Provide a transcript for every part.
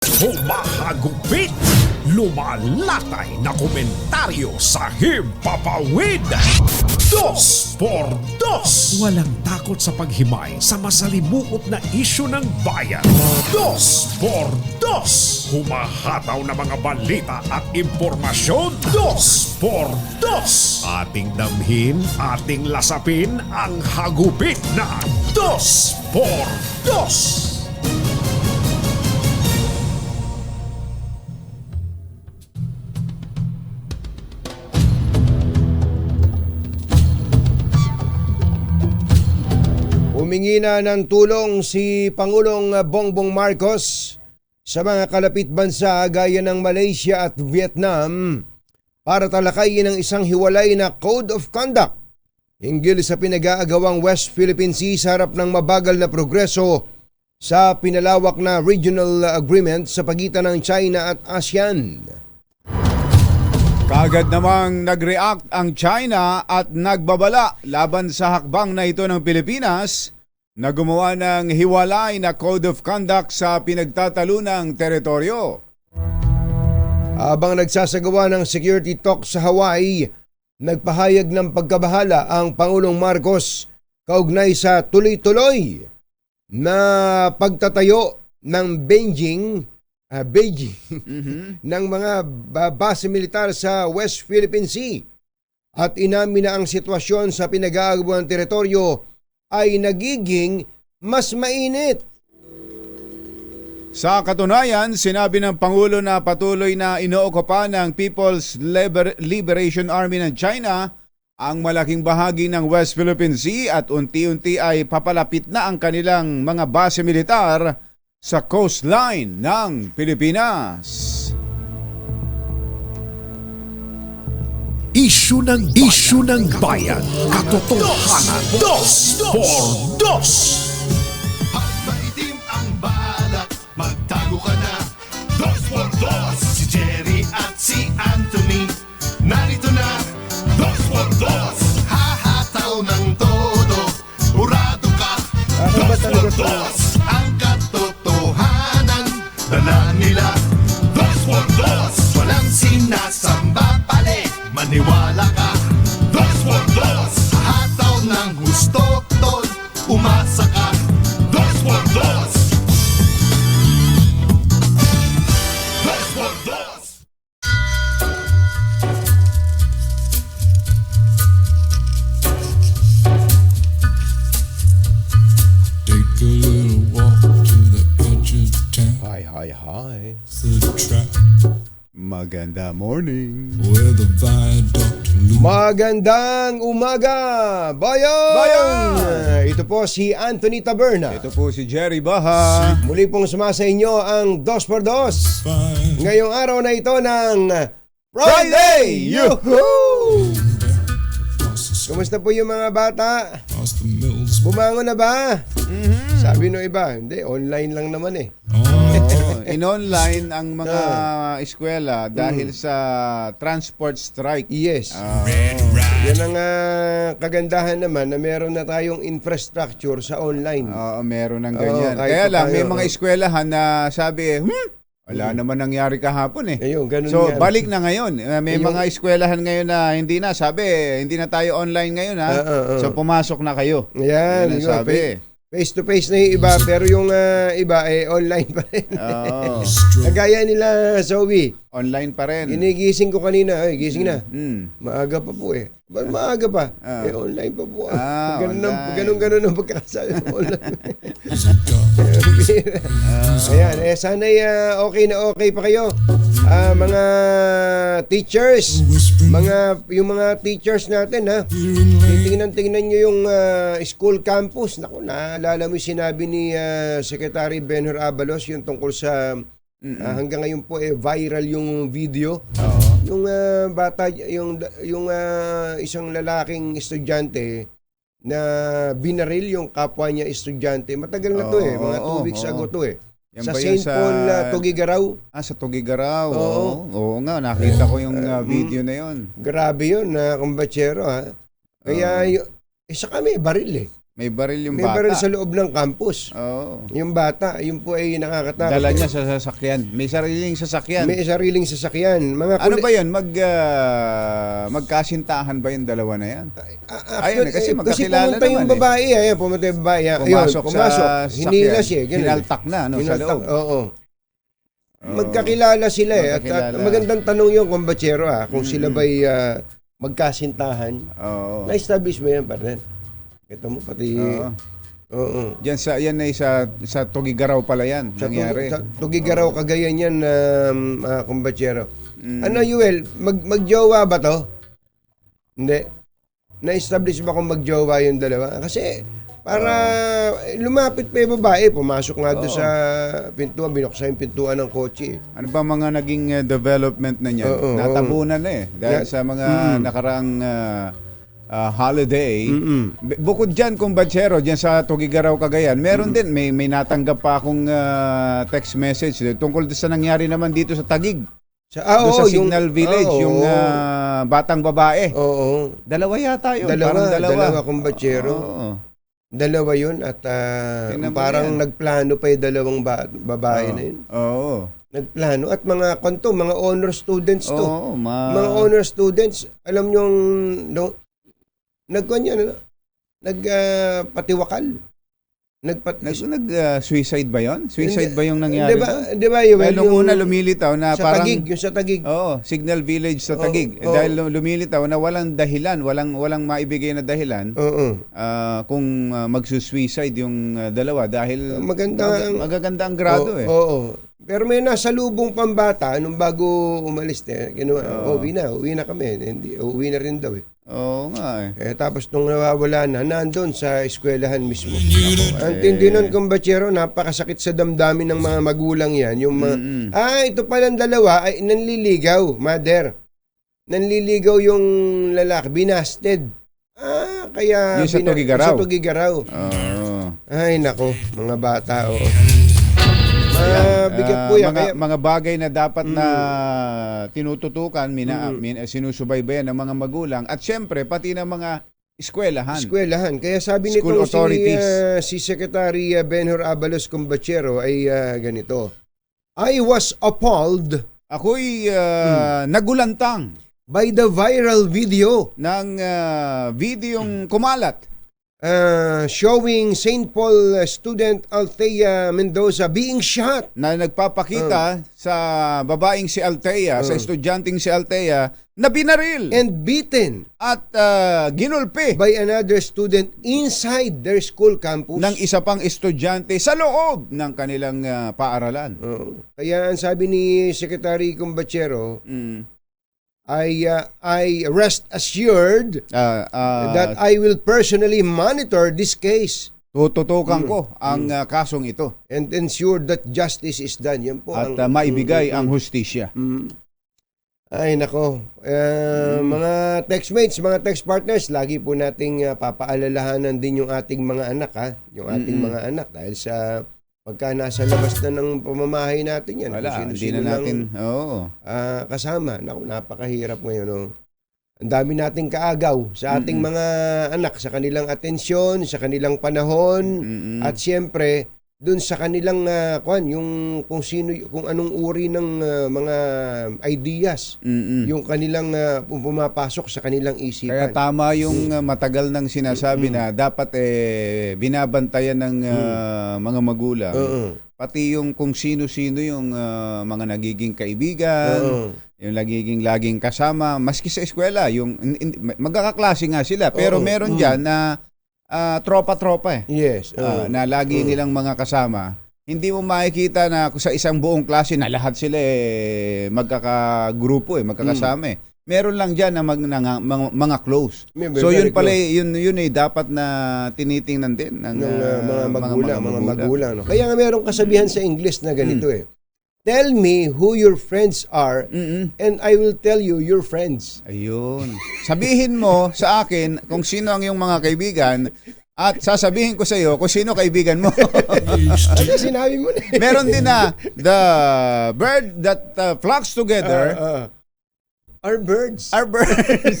Humahagupit, lumalatay na komentaryo sa Himpapawid. 2x2. Walang takot sa paghimay sa masalimuot na isyu ng bayan. 2x2. Humahataw na mga balita at impormasyon. 2x2. Ating damhin, ating lasapin ang hagupit na 2x2. Humingi na ng tulong si Pangulong Bongbong Marcos sa mga kalapit bansa gaya ng Malaysia at Vietnam para talakayin ang isang hiwalay na Code of Conduct hinggil sa pinag-aagawang West Philippine Sea sa harap ng mabagal na progreso sa pinalawak na regional agreement sa pagitan ng China at ASEAN. Kaagad namang nag-react ang China at nagbabala laban sa hakbang na ito ng Pilipinas na gumawa ng hiwalay na Code of Conduct sa pinagtatalunang teritoryo. Habang nagsasagawa ng security talk sa Hawaii, nagpahayag ng pagkabahala ang Pangulong Marcos kaugnay sa tuloy-tuloy na pagtatayo ng Beijing ng mga base militar sa West Philippine Sea at inamin na ang sitwasyon sa pinag-aagawang teritoryo ay nagiging mas mainit. Sa katunayan, sinabi ng Pangulo na patuloy na inookupa ng People's Liberation Army ng China ang malaking bahagi ng West Philippine Sea at unti-unti ay papalapit na ang kanilang mga base militar sa coastline ng Pilipinas. Isyu ng bayan. Katotohanan. 2x2. Maitim ang balak, magtago ka na. 2x2. Si Jerry at si Anthony, narito na. 2x2. Hahataw ng todo, urado ka. 2x2. Ang katotohanan, dala nila. 2x2. Walang sinasamba pali, maniwala ka. 2x2. Hataw ng gusto, tol, umasa ka. 2x2. 2x2. Take a little walk to the edge of town. Hi. The track Maganda morning. where the viaduct looms. Magandang umaga, bayan! Bayan! Ito po si Anthony Taberna. Ito po si Jerry Baha. Muli pong sumasa inyo ang 2x2 Fine. ngayong araw na ito ng Friday! Yuhuu! Kumusta po yung mga bata? Across the mills. Bumangon na ba? Sabi no iba, hindi, online lang naman eh. In-online ang mga eskwela dahil sa transport strike. Yes. Yan ang kagandahan naman na meron na tayong infrastructure sa online. Oo, meron ng ganyan. kahit Kaya pa lang, may tayo, mga eskwelahan na sabi, wala naman nangyari kahapon eh. Ayun, ganun So, yan. balik na ngayon. May Ayun. mga eskwelahan ngayon na hindi na. Sabi, hindi na tayo online ngayon ha. So, pumasok na kayo. Yan, Yan ang yun, sabi. face to face na yung iba, pero yung iba online pa rin. Oo, Nagaya nila Zoe. online pa rin. Ginigising ko kanina, ay gising na. Mm. Maaga pa po eh. Ba't maaga pa? Online pa po. online. Ganun ang pagkakasabi mo online. Is it dark? Ayan, sana'y okay na okay pa kayo. Mga teachers, yung mga teachers natin ha. Tingnan nyo yung school campus. Naku, naalala mo yung sinabi ni Secretary Benhur Abalos yung tungkol sa hanggang ngayon po viral yung video. Yung bata, yung isang lalaking estudyante na binaril yung kapwa niya estudyante. Matagal na to mga 2 weeks ago to Yan sa ba yun St. Paul Tugigaraw. Sa Tugigaraw. Oo. Oo nga, nakita ko yung video na yun. Grabe yun, kumbatsero ha. Kaya, isa kami, baril eh. May baril yung May bata. baril sa loob ng campus. Oo. Yung bata, yun po ay nakakatakot. Dala niya sa sasakyan. May sariling sasakyan. May sariling sasakyan. Mga Ano ba 'yan? Magkasintahan ba yung dalawa na 'yan? Ayun, kasi magkakilala pumunta yung naman babae. Ayan, pumunta yung babae. Pumasok sa sasakyan. Hinilas eh. Ganun. Hinaltak na sa Hinaltak, loob. oo. Magkakilala sila eh. At Magkakilala. magandang tanong yung kumbatsero kung sila ba'y magkasintahan. Oo. Na-establish mo yan, partner? Ito mo pati... Oo. Oo. Yan ay sa Tugigaraw pala yan nangyari. Sa Tugigaraw, Cagayan yan, kumbatsero. Ano, Yuel? Magjowa ba to? Hindi. Na-establish ba kung magjowa yung dalawa? Kasi para lumapit pa yung babae, pumasok nga doon sa pintuan, binuksan yung pintuan ng kotse. Ano ba mga naging development na niyan? Oo, Natabunan na eh. Dahil sa mga nakaraang holiday. Bukod dyan, kumbatsero, dyan sa Tugigaraw, Cagayan, meron din, may natanggap pa akong text message tungkol sa nangyari naman dito sa Taguig. Doon sa Signal Village, yung batang babae. Oo. Dalawa yata yun. Dalawa, Parang dalawa kumbatsero. Oo. Dalawa yun at Tingnan mo parang yan. nagplano pa yung dalawang babae na yun. Oo. Nagplano at mga mga honor students to. Oo, Mga honor students, alam nyo nagpatiwakal. Nag-suicide ba yun? Suicide ba yung nangyari doon? Di ba yun? Dahil nung una lumilitaw na sa parang... Taguig, yung sa Taguig. Oo, Signal Village sa Taguig. Oo. Dahil lumilitaw na walang dahilan, walang maibigay na dahilan Oo. kung magsusuicide yung dalawa dahil magaganda ang grado eh. Oo. Pero may nasa lubong pambata nung bago umalis uwi na kami. Uwi na rin daw eh. Oo nga eh. Tapos nung nawawala na, nandun sa eskwelahan mismo. Ang tindi nun, kumbatsero, napakasakit sa damdamin ng mga magulang yan. Yung mga, ito palang dalawa ay nanliligaw, mother. Nanliligaw yung lalaki, binasted. Kaya... Yung sa Tugigaraw? Sa Tugigaraw. Oo. Ay, nako, mga bata, bigat po yan. Mga bagay na dapat na tinututukan, sinusubaybayan ng mga magulang at syempre pati ng mga eskwelahan. Kaya sabi School nito authorities. si Secretary Benhur Abalos Cumbachero ay ganito. I was appalled Ako'y nagulantang by the viral video ng videong kumalat showing St. Paul student Althea Mendoza being shot na nagpapakita sa babaeng si Althea, sa estudyanteng si Althea na binaril and beaten at ginulpi by another student inside their school campus. ng isa pang estudyante sa loob ng kanilang paaralan. Kaya ang sabi ni Secretary Cumbachero, I rest assured that I will personally monitor this case Tututukan ko ang kasong ito and ensure that justice is done. Yan po at maibigay ang hustisya. Ay nako, mga textmates, mga text partners, lagi po nating papaalalahanan din yung ating mga anak yung ating mga anak dahil sa pagka nasa labas na ng pamamahay natin yan. Wala, kung hindi sino-sino na natin, lang, kasama. Naku, napakahirap ngayon. Ang dami nating kaagaw sa ating mga anak, sa kanilang atensyon, sa kanilang panahon, at siyempre, dun sa kanilang yung kung sino, kung anong uri ng mga ideas, yung kanilang pumapasok sa kanilang isipan. Kaya tama yung matagal nang sinasabi na dapat binabantayan ng mga magulang. Pati yung kung sino-sino yung mga nagiging kaibigan, yung laging kasama, maski sa eskwela, yung magkakaklase nga sila, pero meron diyan na tropa-tropa Yes. na lagi nilang mga kasama. Hindi mo makikita na sa isang buong klase na lahat sila magkakagrupo magkakasama Meron lang diyan na mga close. So yun pala yun dapat na tinitingnan din ng mga magulang. No? Kaya nga meron kasabihan sa English na ganito Tell me who your friends are and I will tell you your friends. Ayun. Sabihin mo sa akin kung sino ang iyong mga kaibigan at sasabihin ko sa iyo kung sino kaibigan mo. Ano sinabi mo na? Meron din na the bird that flocks together Our birds. Our birds.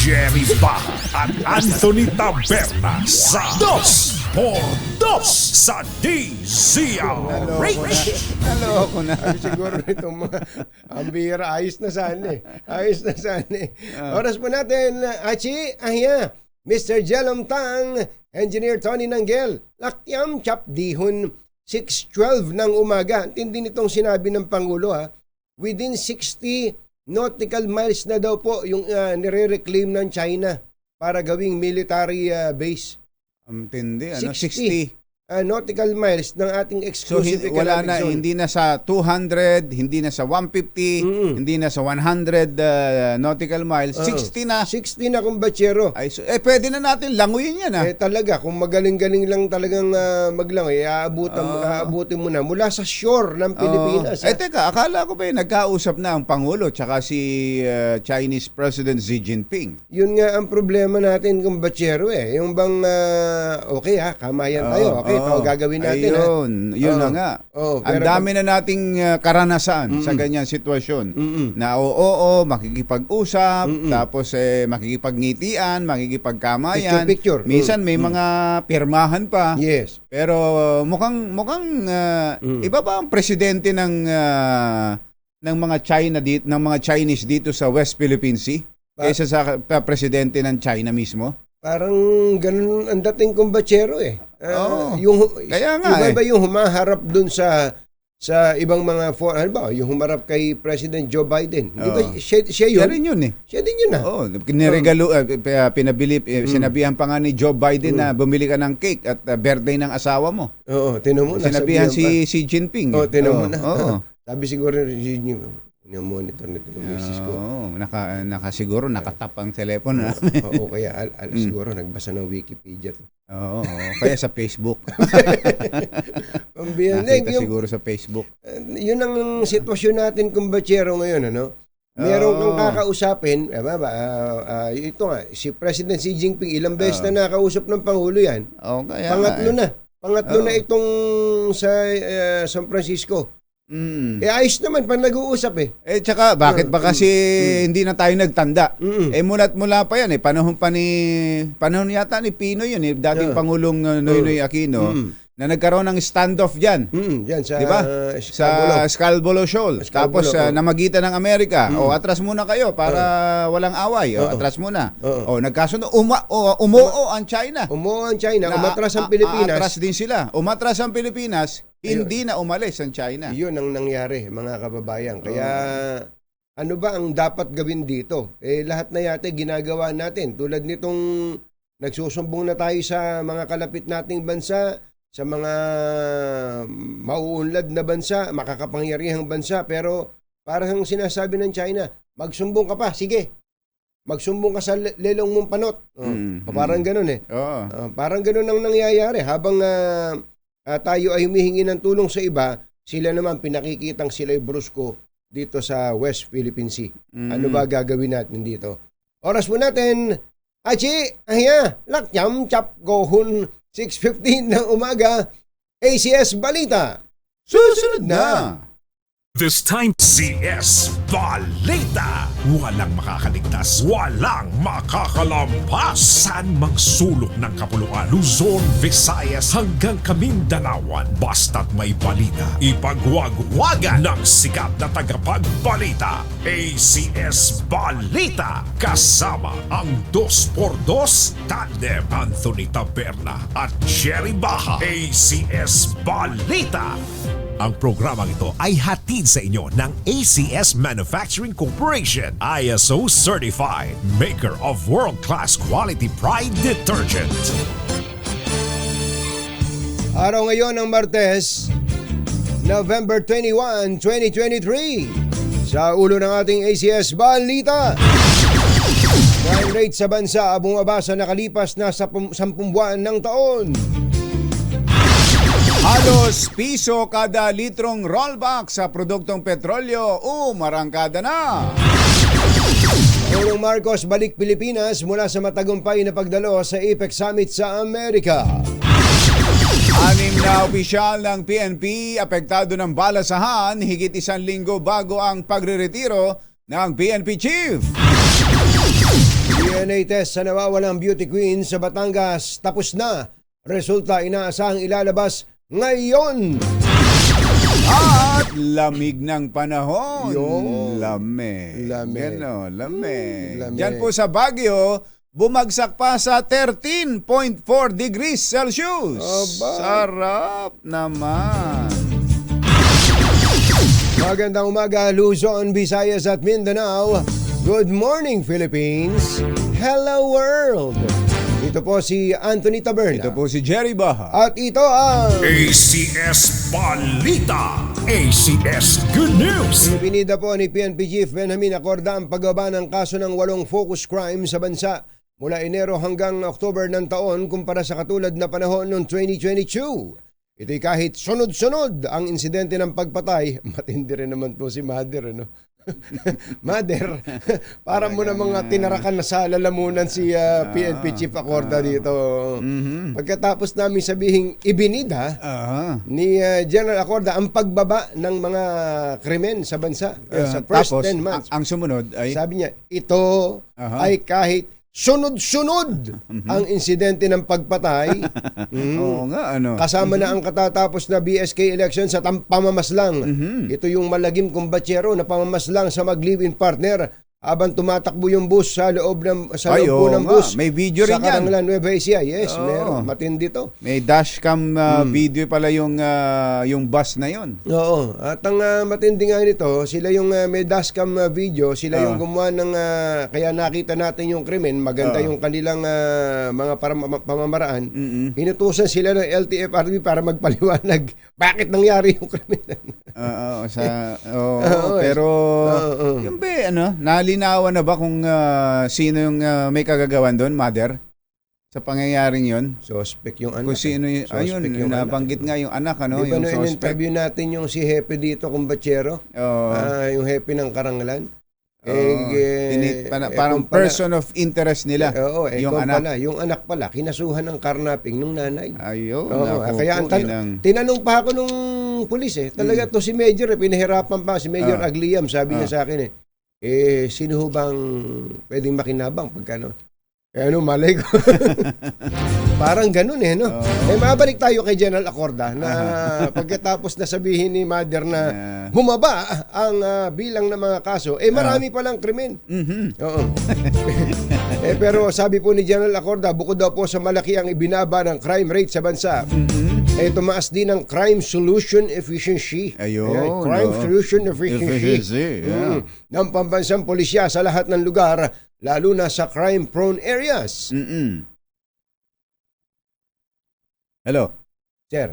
Jerry Baja at Anthony Taberna sa Dos por Dos sa DZRH. Naloko na. Siguro itong mga ambira, ayos na sana eh. Ayos na sana eh. Oras po natin, Achi, Ahya, Mr. Jelom Tang, Engineer Tony Nanggel, Lakyam Chap Dihon, 6:12 ng umaga. Tindi nitong sinabi ng Pangulo ha. Within 60 nautical miles na daw po yung nire-reclaim ng China para gawing military base. Ang tindi, ano? 60. 60. Nautical miles ng ating So exclusive wala economic na, zone. hindi na sa 200, hindi na sa 150, hindi na sa 100 nautical miles, 60 na. 60 na kumbatsero. Ay, pwede na natin languyin yan Talaga, kung magaling-galing lang talagang maglangoy, aabutin mo na mula sa shore ng Pilipinas. Teka, akala ko ba nagkausap na ang Pangulo tsaka si Chinese President Xi Jinping? Yun nga ang problema natin kumbatsero eh. Yung bang, okay kamayan tayo. Okay, ito gagawin natin. Yun na nga. Ang dami na nating karanasan sa ganyang sitwasyon. Na makikipag-usap, tapos makikipagngitian, makikipagkamayan. Picture. Minsan may mga pirmahan pa. Yes. Pero mukhang iba ba ang presidente ng mga ng mga Chinese dito sa West Philippine Sea kaysa sa presidente ng China mismo? Parang ganun ang dating kumbatsero eh. Kaya nga iba yung humaharap dun sa ibang mga yung humarap kay President Joe Biden. Di ba siya yun? Siya rin yun eh. Siya din yun Niregalo, pinabili, sinabihan pa nga ni Joe Biden na bumili ka ng cake at birthday ng asawa mo. Oo, tinan mo. Sinabihan si Xi Jinping. Tinan mo na. Sabi siguro ni Xi Jinping, monitor nito ng misis ko. Siguro nakatap ang telepono namin. Oo, kaya siguro nagbasa ng Wikipedia to. Oo, kaya sa Facebook. Nakita siguro sa Facebook. Yun ang sitwasyon natin kumbatsero ngayon, ano? Meron kang kakausapin, ito nga, si President Xi Jinping, ilang beses na nakausap ng Pangulo yan. Pangatlo na itong sa San Francisco. Ayos naman pag nag-uusap Tsaka bakit ba kasi hindi na tayo nagtanda? Mula pa yan panahon yata ni Pinoy yun dating Pangulong Noynoy Aquino na nagkaroon ng standoff diyan. Diyan sa diba? Sa Scarborough Shoal. Tapos namagitan ng Amerika. Atras muna kayo para walang away. Atras muna. Nagkasundo umuo ang China. Umatras ang Pilipinas. Atras din sila. Umatras ang Pilipinas. Hindi na umalis ang China. Yun ang nangyari, mga kababayan. Kaya ano ba ang dapat gawin dito? Lahat na yate ginagawa natin. Tulad nitong nagsusumbong na tayo sa mga kalapit nating bansa, sa mga mauunlad na bansa, makakapangyarihang bansa. Pero parang sinasabi ng China, magsumbong ka pa, sige. Magsumbong ka sa lelong mong panot. Parang ganun parang ganun ang nangyayari. Habang tayo ay humihingi ng tulong sa iba, sila naman pinakikitang sila'y brusko dito sa West Philippine Sea. Ano ba gagawin natin dito? Oras mo natin, Achi, Ahya, Lakyam, Chap, Gohun, 6:15 ng umaga, ACS Balita. Susunod na! This time, CS Balita. Walang makakaligtas, walang makakalampas. Saan mang sulok ng kapuluan, Luzon, Visayas hanggang Kamindanawan. Basta't may balita, ipagwagwagan ng sikat na tagapagbalita. ACS Balita. Kasama ang 2x2 tandem Anthony Taberna at Jerry Baja. ACS Balita. Ang programang ito ay hatid sa inyo ng ACS Manufacturing Corporation, ISO Certified, maker of world-class quality Pride detergent. Araw ngayon ng Martes, November 21, 2023. Sa ulo ng ating ACS Balita. Crime rate sa bansa bumaba sa nakalipas na 10 buwan ng taon. Halos piso kada litrong rollback sa produktong petrolyo, marangkada na. Pangulong Marcos balik Pilipinas mula sa matagumpay na pagdalo sa APEC Summit sa Amerika. Anim na opisyal ng PNP apektado ng balasahan higit 1 linggo bago ang pagreretiro ng PNP chief. DNA test sa nawawalang beauty queen sa Batangas tapos na. Resulta inaasahang ilalabas ngayon. At lamig ng panahon. Yun. Lamig. Lamig. Gano, lamig. Lamig. Diyan po sa Baguio, bumagsak pa sa 13.4 degrees Celsius. Aba. Sarap naman. Magandang umaga, Luzon, Visayas at Mindanao. Good morning, Philippines. Hello, world. Ito po si Anthony Taberna. Ito po si Jerry Baha. At ito ang ACS Balita, ACS Good News. Pinida po ni PNP Chief Benjamin Acorda ang pagbaba ng kaso ng 8 focus crime sa bansa mula Enero hanggang October ng taon kumpara sa katulad na panahon noong 2022. Ito'y kahit sunod-sunod ang insidente ng pagpatay. Matindi rin naman po si Mother, ano? Mother, para mo na mga tinarakan na sa lalamunan si PNP Chief Acorda dito. Pagkatapos namin sabihing ibinida ni General Acorda ang pagbaba ng mga krimen sa bansa sa first Tapos, 10 months. ang sumunod ay... Sabi niya, ito ay kahit sunod-sunod ang insidente ng pagpatay. Oo nga, ano? Kasama na ang katatapos na BSK election sa pamamaslang. Ito yung malagim kumbatsero na pamamaslang sa mag-live-in partner habang tumatakbo yung bus sa loob ng bus. May video rin sa yan. Karangalan, Nueva Ecija. Yes, Oo. meron. Matindi to. May dashcam video pala yung bus na yon. Oo. At ang matindi nga nito, sila yung may dashcam video, sila yung gumawa ng kaya nakita natin yung krimen, maganda yung kanilang mga pamamaraan. Inutusan sila ng LTFRB para magpaliwanag bakit nangyari yung krimen. Pero yung ba, nalinawan na ba kung sino yung may kagagawan doon, Mother? Sa pangyayaring yon? Suspect yung anak. Kung sino yung, ayun, yung nabanggit nga yung anak, Di ba yung no, suspect. in-interview natin yung si Hepe dito, kumbatsero? Yung Hepe ng Karangalan. Parang person of interest nila, yung anak. Yung anak pala, kinasuhan ng karnaping nung nanay. Ayun. Kaya tinanong pa ako nung pulis talaga to si Major, pinahirapan pa si Major Agliam, sabi niya sa akin sino ho bang pwedeng makinabang pagkano? Malay ko. Parang ganun no? Mabalik tayo kay General Acorda na pagkatapos na sabihin ni Mother na bumaba ang bilang ng mga kaso, marami palang krimen. Oo. Pero sabi po ni General Acorda, bukod daw po sa malaki ang ibinaba ng crime rate sa bansa, tumaas din ang crime solution efficiency. Ayun. Crime solution efficiency. Ng pambansang pulisya sa lahat ng lugar, lalo na sa crime-prone areas. Hello? Sir.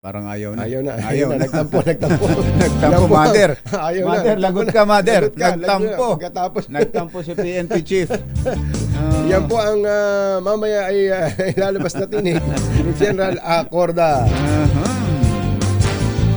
Parang ayaw na. Ayaw na. Nagtampo. Nagtampo, Mother. Ayaw Mother, na. lagot ka, Mother. Lagot ka, Nagtampo. Pagkatapos. Nagtampo si PNP Chief. Yan po ang mamaya ay ilalabas natin ni General Acorda.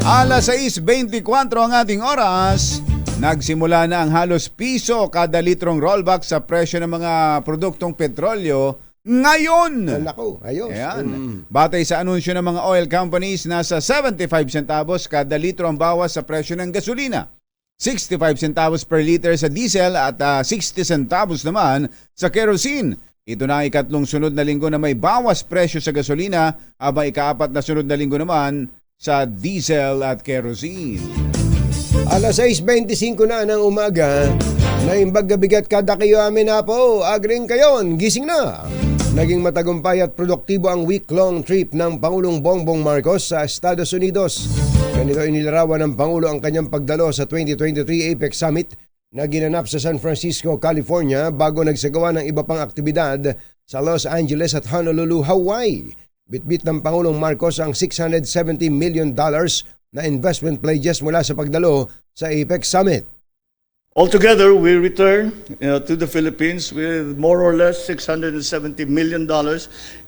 Alas 6:24 ang ating oras. Nagsimula na ang halos piso kada litrong rollback sa presyo ng mga produktong petrolyo ngayon. Naku, ayos. Ayan. Batay sa anunsyo ng mga oil companies, nasa 75 centavos kada litro ang bawas sa presyo ng gasolina. 65 centavos per liter sa diesel at 60 centavos naman sa kerosene. Ito na ang ikatlong sunod na linggo na may bawas presyo sa gasolina, habang ikaapat na sunod na linggo naman sa diesel at kerosene. Alas 6:25 na ng umaga, naimbag gabigat kada kayo amin na po, agring kayon, gising na. Naging matagumpay at produktibo ang week-long trip ng Pangulong Bongbong Marcos sa Estados Unidos. Ganito inilarawan ng Pangulo ang kanyang pagdalo sa 2023 APEC Summit na ginanap sa San Francisco, California bago nagsagawa ng iba pang aktibidad sa Los Angeles at Honolulu, Hawaii. Bitbit ng Pangulong Marcos ang $670 million na investment pledges mula sa pagdalo sa APEC Summit. Altogether, we return to the Philippines with more or less $670 million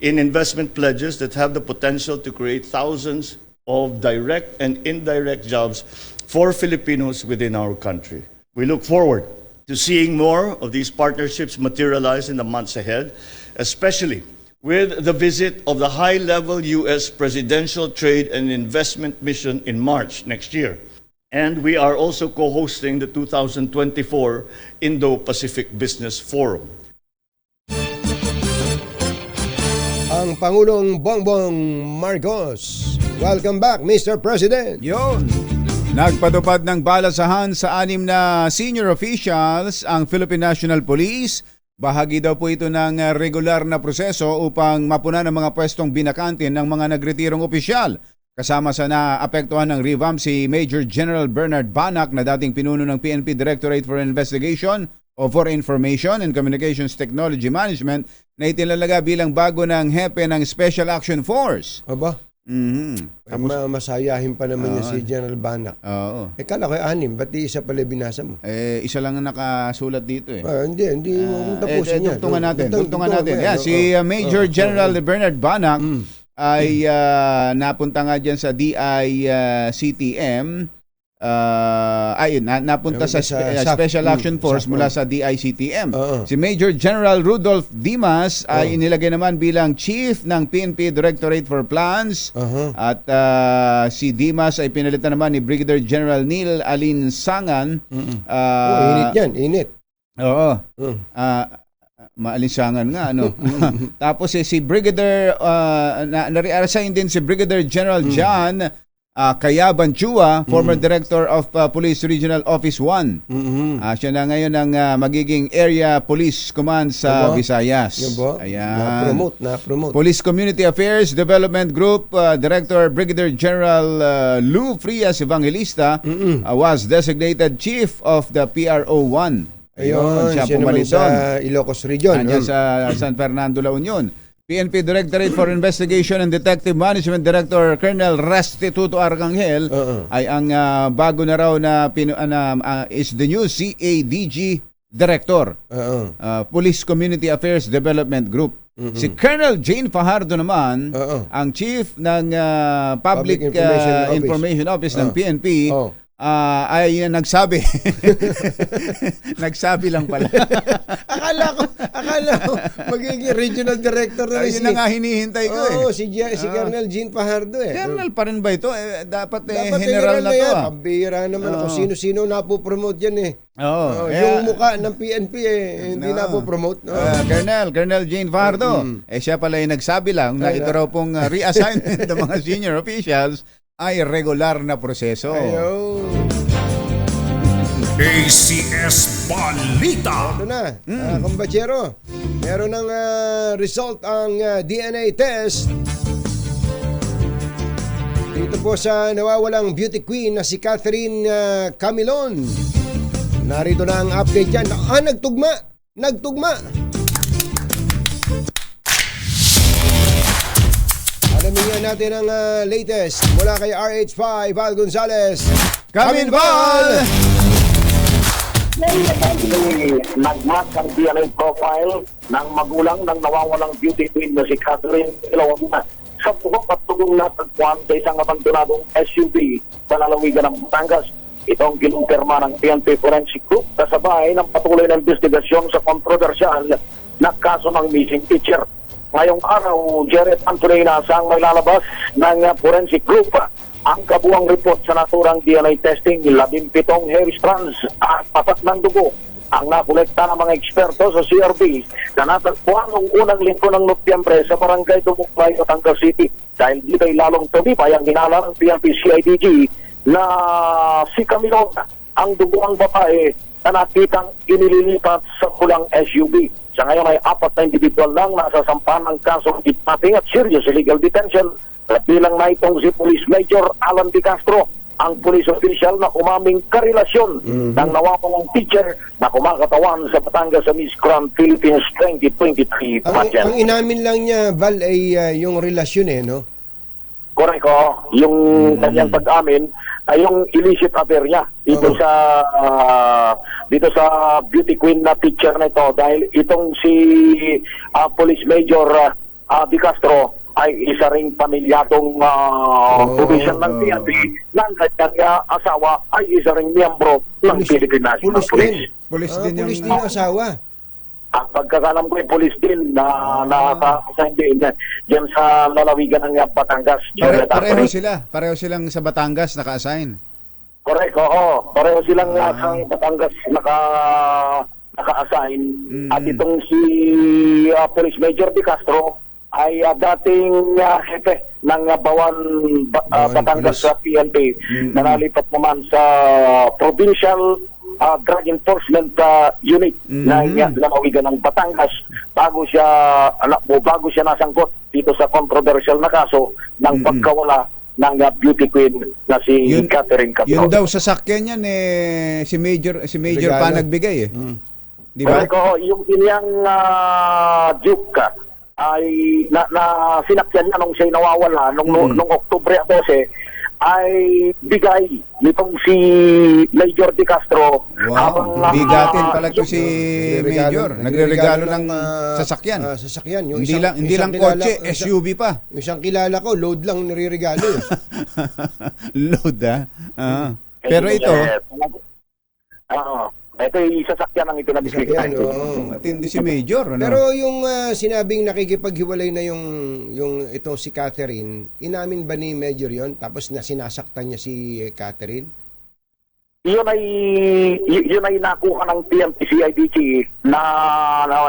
in investment pledges that have the potential to create thousands of direct and indirect jobs for Filipinos within our country. We look forward to seeing more of these partnerships materialize in the months ahead, especially with the visit of the high-level U.S. Presidential Trade and Investment Mission in March next year. And we are also co-hosting the 2024 Indo-Pacific Business Forum. Ang Pangulong Bongbong Marcos. Welcome back, Mr. President. Yon. Nagpatupad ng balasahan sa 6 na senior officials ang Philippine National Police. Bahagi daw po ito ng regular na proseso upang mapunan ang mga pwestong binakante ng mga nagretirong opisyal. Kasama sa naapektuhan ng revamp si Major General Bernard Banac na dating pinuno ng PNP Directorate for Investigation o for Information and Communications Technology Management na itinalaga bilang bago ng hepe ng Special Action Force. Aba, masayahin pa naman niya si General Banac. Oo. Kala ko 6, ba't di isa pala binasa mo? Isa lang ang nakasulat dito eh. Hindi mo tapusin yan. Tungtungan natin. Yeah, si Major General Bernard Banac ay napunta nga dyan sa DICTM. Napunta sa Special Action Force mula sa DICTM. Si Major General Rudolph Dimas ay inilagay naman bilang Chief ng PNP Directorate for Plans. At si Dimas ay pinalitan naman ni Brigadier General Neil Alinsangan. Init yan, init. Oo. Maalinsangan nga, ano. Tapos si Brigadier, na-reassign din si Brigadier General John Kayaban Chua, former Director of Police Regional Office 1. Siya na ngayon ang magiging Area Police Command sa Visayas. Ayan. Na-promote. Police Community Affairs Development Group Director Brigadier General Lou Frias Evangelista was designated Chief of the PRO 1. Ayun, siya naman sa Ilocos Region. Andiyan sa San Fernando, La Union. PNP Directorate for Investigation and Detective Management Director Colonel Restituto Arcangel ay ang bago na raw na is the new CADG Director. Police Community Affairs Development Group. Si Colonel Jane Fajardo naman ang Chief ng Public Information Office ng PNP. Ay nagsabi. Nagsabi lang pala. akala ko magiging regional director na yun na nga hinihintay ko si Colonel Jean Fajardo Colonel pa rin ba ito? Dapat general na to. Pambira naman kung sino-sino napopromote yan yung mukha ng PNP hindi napopromote. Colonel Jane Fajardo. Siya pala ay nagsabi lang na ito raw pong reassignment ng mga senior officials ay regular na proseso. ACS Balita. Ito na, kumbachero. Meron ng result ang DNA test dito po sa nawawalang beauty queen na si Catherine Camilon. Narito na ang update dyan. Nagtugma. Alamin natin ang latest mula kay RH5 Val Gonzales. Kaminval! Nagmatch ang DNA profile ng magulang ng nawawalang beauty queen na si Catherine Camilon sa buhok at tugong natagpuan sa isang abandonadong SUV sa lalawigan ng Batangas. Ito ang kinumpirma ng PNP Forensic Group kasabay ng patuloy na investigasyon sa kontrobersyal na kaso ng missing teacher. Ngayong araw, Jared Anthony na sang may lalabas ng Forensic Group ang kabuang report sa naturang DNA testing, 17 hair strands at patak ng dugo ang nakolekta ng mga eksperto sa CRB na natagpuan noong unang linggo ng Nobyembre sa barangay Dumukbay, Batangas City. Dahil dito ay lalong tumibay ang hinala ng PNP CIDG na si Camilon, ang duguang babae na nakitang inililipat sa pulang SUV. Sa ngayon ay 4 na individual lang nasasampahan ng kasong kidnapping at serious illegal detention. At bilang na itong si Police Major Alan De Castro, ang police official na umaming karelasyon ng nawawalang teacher na kumakatawan sa Batangas sa Miss Grand Philippines 2023 pageant. Ang inamin lang niya, Val, ay yung relasyon no? Correct yung kanyang pag-amin ay yung illicit affair niya dito sa beauty queen na teacher na ito dahil itong si Police Major De Castro ay isa ring pamilyadong opisyal ng PNP ng kanyang asawa ay isa ring miyembro ng Philippine National Police. Police din yung asawa. Ang pagkakalam ko ay police din na nakaka-assign din dyan sa lalawigan ng Batangas. Pareho silang sa Batangas naka-assign. Correct, oo. Pareho silang sa Batangas naka-assign. At itong si Police Major De Castro ay dating hepe ng Batangas Police. PNP na nalipat naman sa Provincial Drug Enforcement Unit na lalawigan ng Batangas bago siya nasangkot dito sa controversial na kaso ng pagkawala ng beauty queen na si Catherine Castro. Yun daw sasakyan yan si Major Regalo. pa nagbigay Di ba? Correct, yung inyang Duke ay sinakyan niya nung siya nawawala nung Oktubre 12 ay bigay nitong si Major De Castro. Wow, bigatin pala to si Major. Nagre-regalo ng sasakyan. Sasakyan. Yung Hindi lang kotse, SUV pa. Yung isang kilala ko, load lang nire-regalo. Load Pero ito, ito yung sasakyan ang itinabigay. Sasakyan, oo. matindi si Major. Pero yung sinabing nakikipaghiwalay na yung ito si Catherine, inamin ba ni Major yon? Tapos na sinasaktan niya si Catherine? Yun ay nakuha ng PNP CIDG na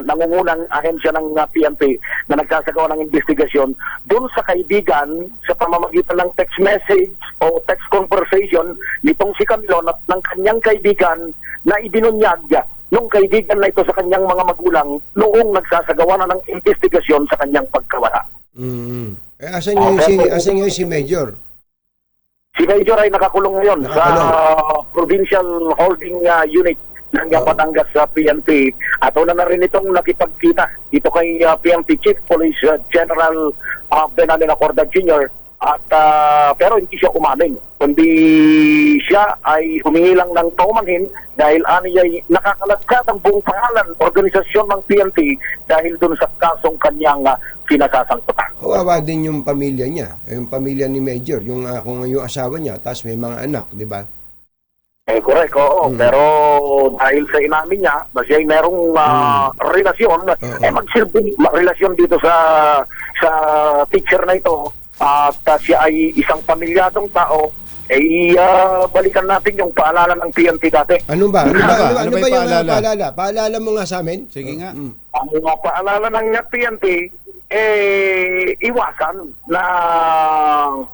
nangungunang ahensya ng PNP na nagsasagawa ng investigasyon doon sa kaibigan sa pamamagitan ng text message o text conversation nitong si Camilo ng kanyang kaibigan na ibinunyag nung kaibigan na ito sa kanyang mga magulang noong nagsasagawa na ng investigasyon sa kanyang pagkawala. Asan niyo si Major? Si Major ay nakakulong ngayon sa Provincial Holding Unit ng Batangas sa PNP. At una na rin itong nakipagkita dito kay PNP Chief Police General Benjamin Acorda Jr. At pero hindi siya umamin, kundi siya ay humingi lang ng paumanhin dahil ay nakakalagkat ang buong pangalan, organisasyon ng PNP dahil dun sa kasong kanyang pinasasangkutan. Kawawa din yung pamilya niya, yung pamilya ni Major, yung kung yung asawa niya, tapos may mga anak, di ba? Correct, oo. Pero dahil sa inamin niya, na siya ay merong relasyon, magsilbing relasyon dito sa teacher na ito, at siya ay isang pamilyadong tao, balikan natin yung paalala ng PNP dati. Ano ba yung paalala? Paalala mo nga sa amin? Sige nga. Ang paalala ng PNP, iwasan na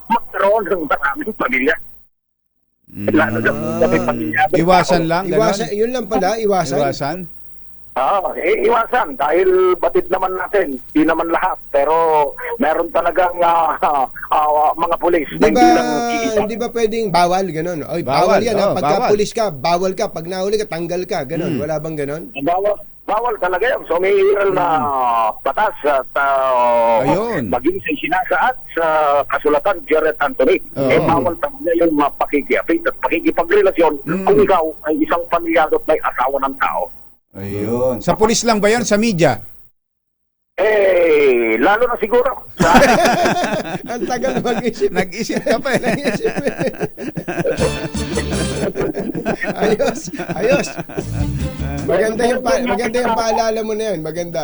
magkaroon ng maraming pamilya. Lalo na pamilyadong Iwasan tao. lang, Iwasan, ganon? yun lang pala, iwasan. Iwasan? Iwasan dahil batid naman natin, di naman lahat, pero meron talagang mga pulis na Di ba pwedeng bawal ganon? Oy, bawal yan. Pagka pulis ka, bawal ka. Pag nahuli ka, tanggal ka. Ganon. Wala bang ganon? Bawal talaga yan. So may iral na batas at maging sa sinasaad sa kasulatan Jared Anthony. Bawal talaga yung pakikiapit at pakikipagrelasyon kung ikaw ay isang pamilyado at may asawa ng tao. Ayun. Sa pulis lang ba yan? Sa media? Lalo na siguro. Ang tagal mag-isip. Nag-isip ka pa Ayos. Maganda yung paalala mo na yan. Maganda.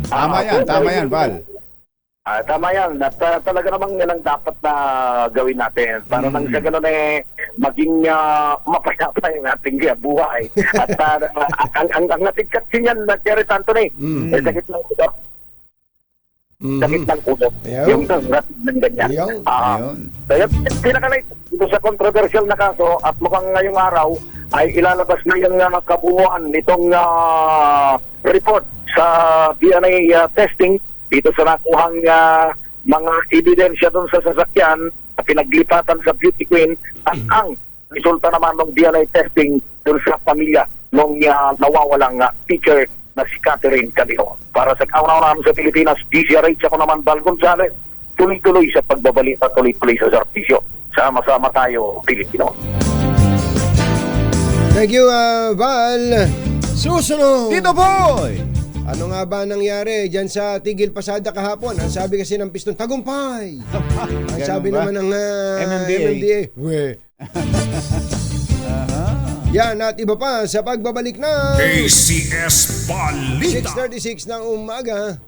Tama yan, Val. Tama yan. At talaga namang yan ang dapat na gawin natin. Para nang sa ganun maging mapayapa yung ating buhay. At ang natigkat sinyan na Jared Anthony, sakit ng ulo. Sakit ng ulo. Yung ratid ng ganyan. Kaya pinakalait dito sa controversial na kaso at mukhang ngayong araw ay ilalabas na yung kabuuan nitong report sa DNA testing dito sa nakuhang mga ebidensya doon sa sasakyan at pinaglipatan sa beauty queen at ang resulta naman ng DNA testing doon sa pamilya ng nawawalang teacher na si Catherine Castro. Para sa kauna-unahan sa Pilipinas, DCRH ako naman, Val Gonzalez, tuloy-tuloy sa pagbabalita, tuloy-tuloy sa serbisyo. Sama-sama tayo, Pilipino. Thank you, Val. Susunod! Tito Boy! Ano nga ba nangyari dyan sa Tigil Pasada kahapon? Ang sabi kasi ng piston, tagumpay! Ang sabi ba? naman ng MMDA. We. Yan at iba pa sa pagbabalik ng ACS Balita. 6:36 ng umaga.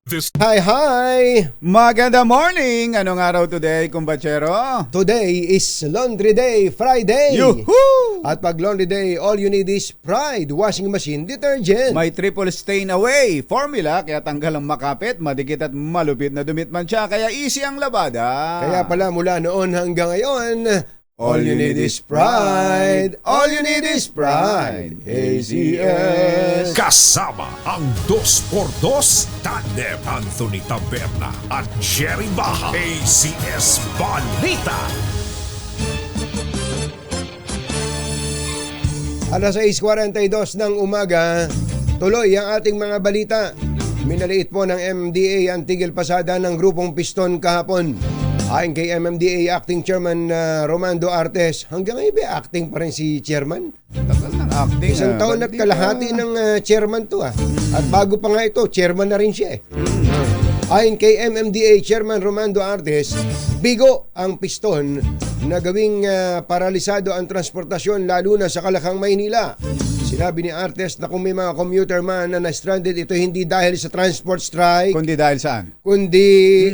This Hi! Maganda morning! Anong araw today, kumbachero? Today is Laundry Day, Friday. Yuhuu! At pag Laundry Day, all you need is Pride Washing Machine Detergent. May triple stain away formula, kaya tanggal ang makapit, madikit at malupit na dumit man siya, kaya easy ang labada. Kaya pala mula noon hanggang ngayon, all you need is Pride. All you need is Pride. ACS. kasama ang 2x2 tandem Anthony Taberna at Jerry Baha. ACS Balita. Alas 6:42 ng umaga, tuloy ang ating mga balita. Minaliit po ng MMDA ang tigil pasada ng grupong Piston kahapon. Ayon kay MMDA Acting Chairman Romando Artes, hanggang ngayon ba acting pa rin si Chairman? Tagal ng acting. Isang taon at kalahati ng Chairman to. At bago pa nga ito, Chairman na rin siya. Ayon kay MMDA Chairman Romando Artes, bigo ang Piston na gawing paralisado ang transportasyon lalo na sa Kalakang, Maynila. Sinabi ni Artes na kung may mga commuter man na na-stranded, ito hindi dahil sa transport strike, Kundi dahil saan? kundi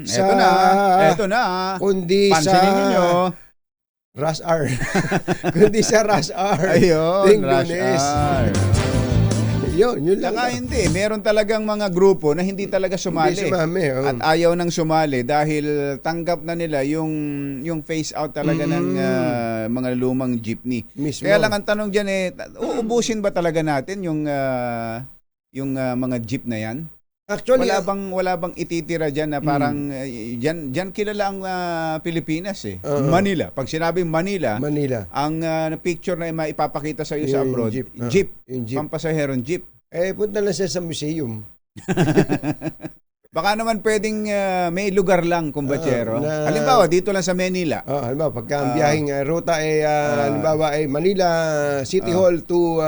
Eto na. kundi Pansinin sa ninyo. Rush Hour. kundi sa Rush Hour. Ayun, rush Tingdunes. hour. Yun lang. Saka hindi, meron talagang mga grupo na hindi talaga sumali. Hindi sumami, oh. At ayaw nang sumali dahil tanggap na nila yung phase out talaga ng mga lumang jeepney. Mismo. Kaya lang ang tanong diyan uubusin ba talaga natin yung mga jeep na yan? Actually, Wala bang ititira diyan na parang diyan kilala ang Pilipinas eh. Manila. Pag sinabing Manila, ang picture na maipapakita sa iyo sa Yung abroad, jeep. jeep. Yung jeep. Pampasaherong jeep. punta lang siya sa museum. Baka naman pwedeng may lugar lang, kumbachero. Halimbawa, dito lang sa Manila. Halimbawa, pagka ang biyaheng ruta ay halimbawa ay Manila City Hall to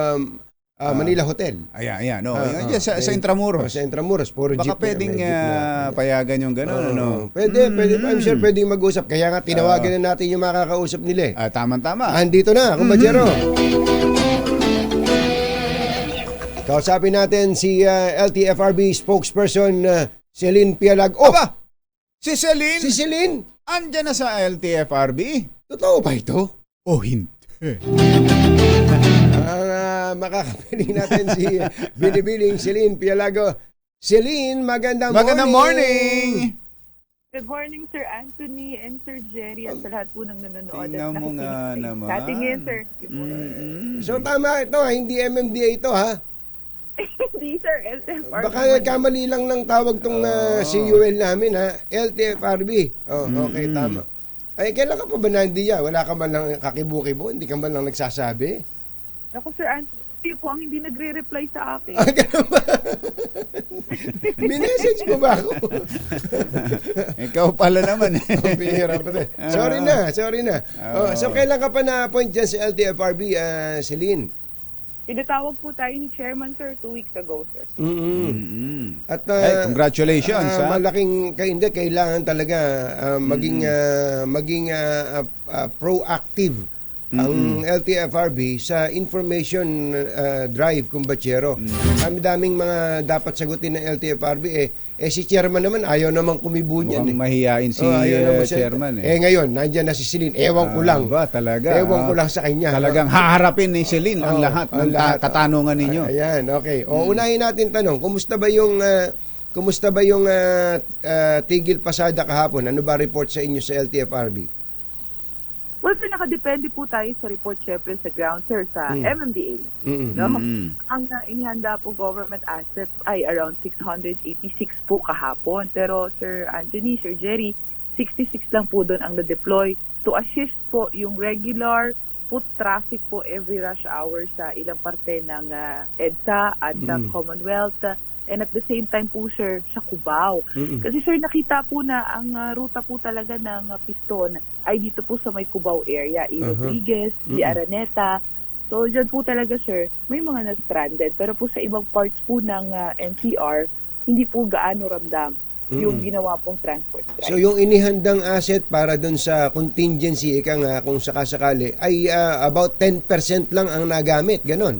Manila Hotel. Ayan. Yan sa Intramuros. Sa Intramuros, puro Baka jeep. pwedeng payagan yung gano'n, ano? Pwede. I'm sure pwedeng mag-usap. Kaya nga, tinawagan na natin yung makakausap nila eh. Tama-tama. Andito na, kumbachero. Kausapin natin si LTFRB spokesperson Celine Pialag. Aba! Si Celine? Si Celine? Andyan na sa LTFRB? Totoo ba ito? O hindi? Makakapiling natin si Binibiling Celine Pialago. Celine, magandang morning! Good morning, Sir Anthony and Sir Jerry at sa lahat po ng nanonood. Tingnan mo nga naman. Sa ating ngayon, Sir. Good morning. So tama ito, hindi MMDA ito ha? Hindi, Sir. LTFRB. Baka nagkamali lang ng tawag tong CUL namin ha? LTFRB. Okay, tama. Ay, kailan ka pa ba nandiyan? Wala ka man lang kakibu-kibu? Hindi ka man lang nagsasabi? Ako, Sir Anthony po ang hindi nagre-reply sa akin. Ganun ba? Minessage mo ba ako? Ikaw pala naman. Pihira pa tayo. Sorry na. So, kailan ka pa na-appoint dyan sa LTFRB, Celine? Pinatawag po tayo ni Chairman, Sir, 2 weeks ago, Sir. At Congratulations. malaking kailangan talaga maging proactive ang LTFRB sa information drive, kumbachero. Daming mga dapat sagutin ng LTFRB si chairman naman ayaw naman kumibo niyan. Mukhang mahihain si chairman ngayon nandiyan na si Celine, ewan ko lang ba talaga ewan ko lang sa kanya. Talagang haharapin ni Celine ang lahat ng katanungan ninyo. Ayan, okay. Unahin natin tanong, kumusta ba yung tigil pasada kahapon? Ano ba report sa inyo sa LTFRB? Well, sir, nakadepende po tayo sa report, syempre, sa ground, sir, sa MMDA. No? Ang inihanda po government asset ay around 686 po kahapon. Pero, Sir Anthony, Sir Jerry, 66 lang po doon ang na-deploy to assist po yung regular foot traffic po every rush hour sa ilang parte ng EDSA at Commonwealth. And at the same time po, sir, sa Cubao. Kasi, sir, nakita po na ang ruta po talaga ng Piston ay dito po sa may Cubao area, Rodriguez, di Araneta. So, dyan po talaga, sir, may mga na-stranded. Pero po sa ibang parts po ng NCR, hindi po gaano ramdam. yung ginawa pong transport strike. So yung inihandang asset para doon sa contingency, ika nga kung sakasakali, ay about 10% lang ang nagamit, ganon.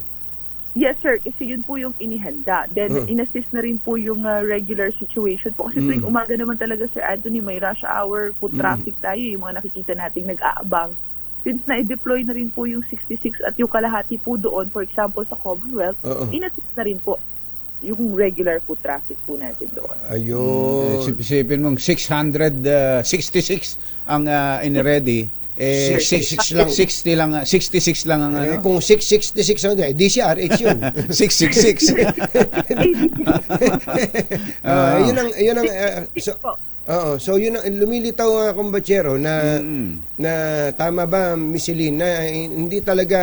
Yes, sir. Kasi yun po yung inihanda. Then, inassist na rin po yung regular situation po. Kasi tuwing umaga naman talaga, Sir Anthony, may rush hour, foot traffic tayo. Yung mga nakikita nating nag-aabang. Since na-deploy na rin po yung 66 at yung kalahati po doon, for example, sa Commonwealth, inassist na rin po yung regular foot traffic po natin doon. Ayun. Isipin mong 666 ang in-ready. 66 lang. 60 lang, 66 lang ang ano. Kung 666 ang DCRH yun. 666. Yun ang so yun ang lumilitaw kumbatsero na na tama ba, Miss Celine, na hindi talaga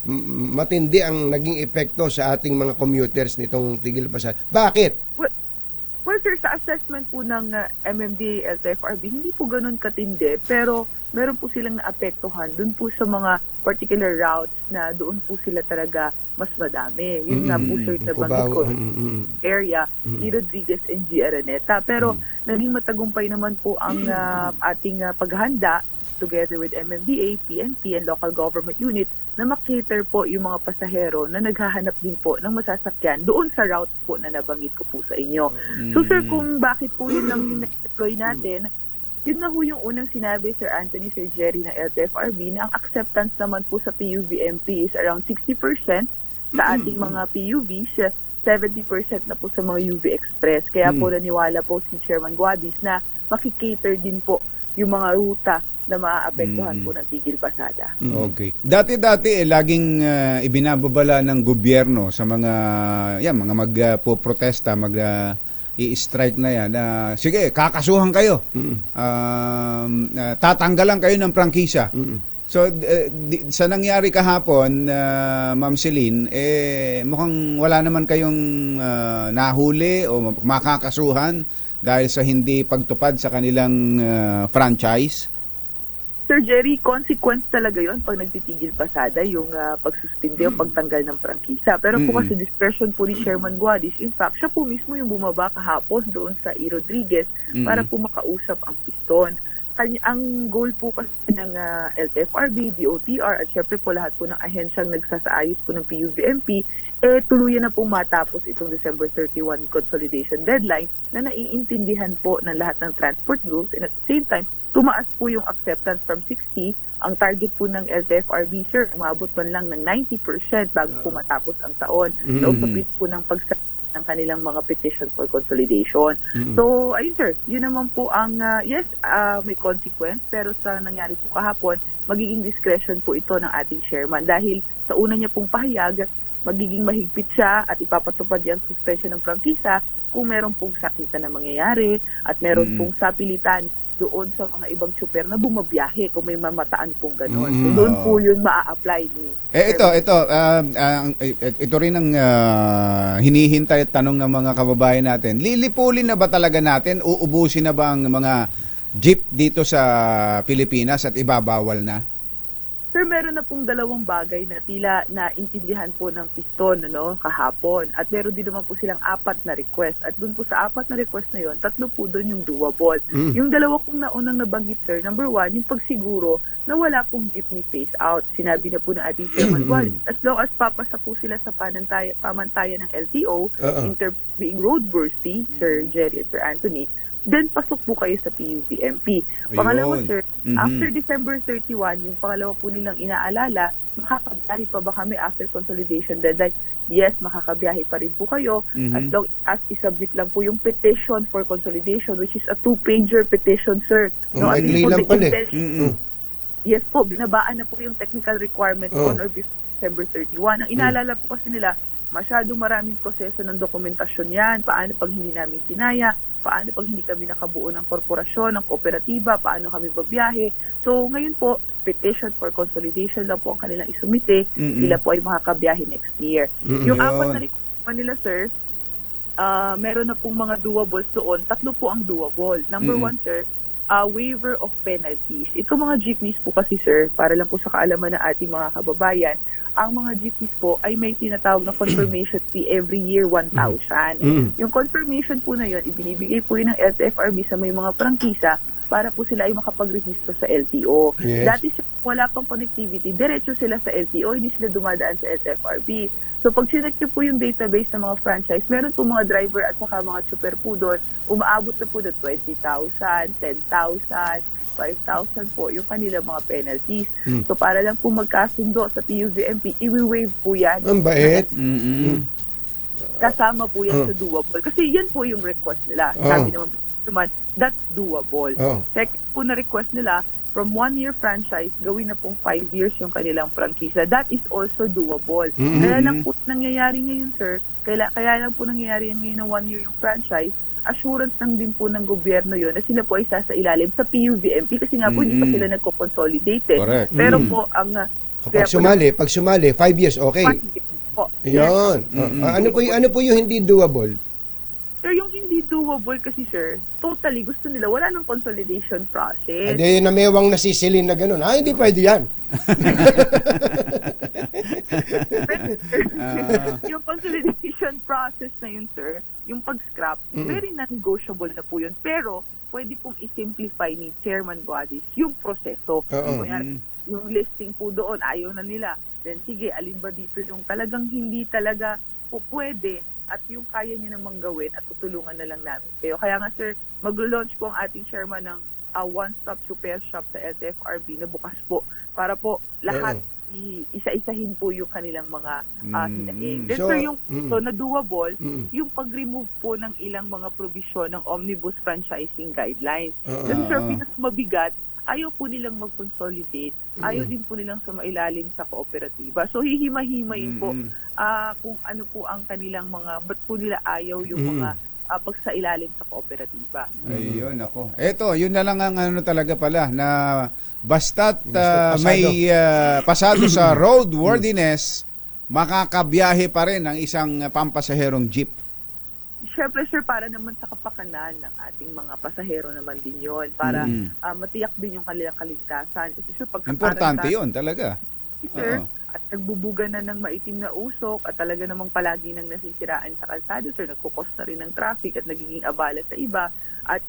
matindi ang naging epekto sa ating mga commuters nitong tigil pasada. Bakit? Well, sir, sa assessment po ng MMDA, LTFRB, hindi po ganun katindi, pero meron po silang naapektuhan dun po sa mga particular routes na doon po sila talaga mas madami. Yun nga po, sir, nabanggit ko, area, G. Rodriguez and G. Araneta. Pero naging matagumpay naman po ang ating paghahanda together with MMDA, PNP, and local government unit na makater po yung mga pasahero na naghahanap din po ng masasakyan doon sa route po na nabanggit ko po sa inyo. So, sir, kung bakit po yun lang yung na-deploy natin, yun na po yung unang sinabi, Sir Anthony, Sir Jerry, na LTFRB, na ang acceptance naman po sa PUV-MP is around 60% sa ating mga PUVs, 70% na po sa mga UV Express. Kaya po naniwala po si Chairman Guadis na makikater din po yung mga ruta na maaapektuhan po ng tigil pasada. Okay. Dati-dati laging ibinababala ng gobyerno sa mga mga magpo-protesta, i-strike na yan. Sige, kakasuhan kayo. Tatanggalan kayo ng prangkisa. So sa nangyari kahapon, Ma'am Celine, mukhang wala naman kayong nahuli o makakasuhan dahil sa hindi pagtupad sa kanilang franchise. Sir Jerry, consequence talaga yon pag nagtitigil pasada, yung pagsuspindi o pagtanggal ng prangkisa. Pero po kasi discretion po ni Chairman Guadis, in fact, siya po mismo yung bumaba kahapon doon sa E. Rodriguez para po makausap ang piston. Ang goal po kasi ng LTFRB, DOTR, at syempre po lahat po ng ahensyang nagsasaayos po ng PUVMP, tuluyan na po matapos itong December 31 consolidation deadline na naiintindihan po ng lahat ng transport groups, and at the same time, tumaas po yung acceptance from 60. Ang target po ng LTFRB, sir, umabot man lang ng 90% bago po matapos ang taon. So, usapin po ng pagsasabi ng kanilang mga petition for consolidation. So, ayun, sir, yun naman po ang, may consequence, pero sa nangyari po kahapon, magiging discretion po ito ng ating chairman dahil sa una niya pong pahayag, magiging mahigpit siya at ipapatupad yung suspension ng prangkisa kung meron pong sakitan na mangyayari at meron pong sapilitan doon sa mga ibang super na bumabiyahe kung may mamataan pong gano'n. So, doon po yun maa-apply ni... Ito rin ang hinihintay at tanong ng mga kababayan natin. Lilipulin na ba talaga natin? Uubusin na ba ang mga jeep dito sa Pilipinas at ibabawal na? Sir, meron na pong dalawang bagay na tila naintindihan po ng piston kahapon. At meron din naman po silang 4 na request. At doon po sa 4 na request na yon, 3 po doon yung doable. Yung dalawa kong naunang nabanggit, sir, number 1, yung pagsiguro na wala pong jeepney phase out. Sinabi na po ng ating Chairman Guadis, as long as papasa po sila sa pamantayan ng LTO, being roadworthy, Sir Jerry at Sir Anthony, then pasok po kayo sa PUVMP. Pangalawa, sir, after December 31, yung pangalawa po nilang inaalala, makakabiyahe pa ba kami after consolidation deadline? Yes, makakabiyahe pa rin po kayo as long as isubmit lang po yung petition for consolidation, which is a 2-pager petition, sir. Maigli lang pala. Yes po, binabaan na po yung technical requirement on or before December 31. Ang inaalala po kasi nila, masyadong maraming proseso ng dokumentasyon yan. Paano pag hindi namin kinaya? Paano pag hindi kami nakabuo ng korporasyon, ng kooperatiba? Paano kami babiyahe? So, ngayon po, petition for consolidation lang po ang kanilang isumite. Sila po ay makakabiyahe next year. Yung 4 na requirement nila, sir, meron na pong mga doables doon. 3 po ang doable. Number 1, sir, waiver of penalties. Ito mga jeepneys po kasi, sir, para lang po sa kaalaman ng ating mga kababayan, ang mga jeepneys po ay may tinatawag na confirmation fee every year, 1,000. Yung confirmation po na yun, ibinibigay po yun ng LTFRB sa may mga prangkisa para po sila ay makapag-register sa LTO. Yes. Dati wala pang connectivity, diretso sila sa LTO, hindi sila dumadaan sa LTFRB. So pag sinek niyo po yung database ng mga franchise, meron po mga driver at saka mga super po doon, umaabot na po na 20,000, 10,000, 5,000 po yung kanilang mga penalties. So para lang po magkasundo sa PUVMP, i-waive po yan. Ang bait. Kasama po yan sa doable. Kasi yan po yung request nila. Sabi naman, that's doable. Second po na request nila, from 1-year franchise, gawin na pong 5 years yung kanilang prangkisa. That is also doable. Kaya lang po nangyayari ngayon, sir, kaya lang po nangyayari ngayon na 1 year yung franchise, assurance lang din po ng gobyerno yon na sila po ay sasailalim sa PUVMP kasi nga po hindi pa sila nagko-consolidate. Correct. Pero po ang Pag sumali, 5 years, okay. po, Yun. Ano po yung hindi doable? Sir, yung hindi doable kasi, sir, totally gusto nila, wala nang consolidation process. Ade, namewang nasisilin na gano'n. Hindi pwede yan. Yung consolidation process na yun, sir, yung pag-scrap, very non-negotiable na po yun. Pero, pwede pong i-simplify ni Chairman Guadis yung proseso. Kunyari, yung listing po doon, ayaw na nila. Then, sige, alin ba dito yung talagang hindi talaga po pwede at yung kaya niyo namang gawin at tutulungan na lang namin kayo. Kaya nga, sir, mag-launch po ang ating chairman ng one-stop super shop sa LTFRB na bukas po para po lahat isa-isahin po yung kanilang mga hinaing. Then, So, sir, yung na doable, yung pag-remove po ng ilang mga provision ng Omnibus Franchising Guidelines. Kasi, sir, pinakamabigat, ayaw po nilang mag-consolidate, ayaw din po nilang sumailalim sa kooperatiba. So, hihima-himayin po kung ano po ang kanilang mga, ba't po nila ayaw yung mga pagsailalim sa kooperatiba. Ayun, ako. Eto, yun na lang ang ano talaga pala na basta't pasado. may pasado sa roadworthiness, makakabiyahe pa rin ang isang pampasaherong jeep. Siyempre, sir, para naman sa kapakanan ng ating mga pasahero naman din yun. Para matiyak din yung kanilang kaligtasan. Sir, Importante yun talaga. Sir, at nagbubuga na ng maitim na usok at talaga namang palagi nang nasisiraan sa kalsada, sir, nagkukos na rin ng traffic at nagiging abala sa iba at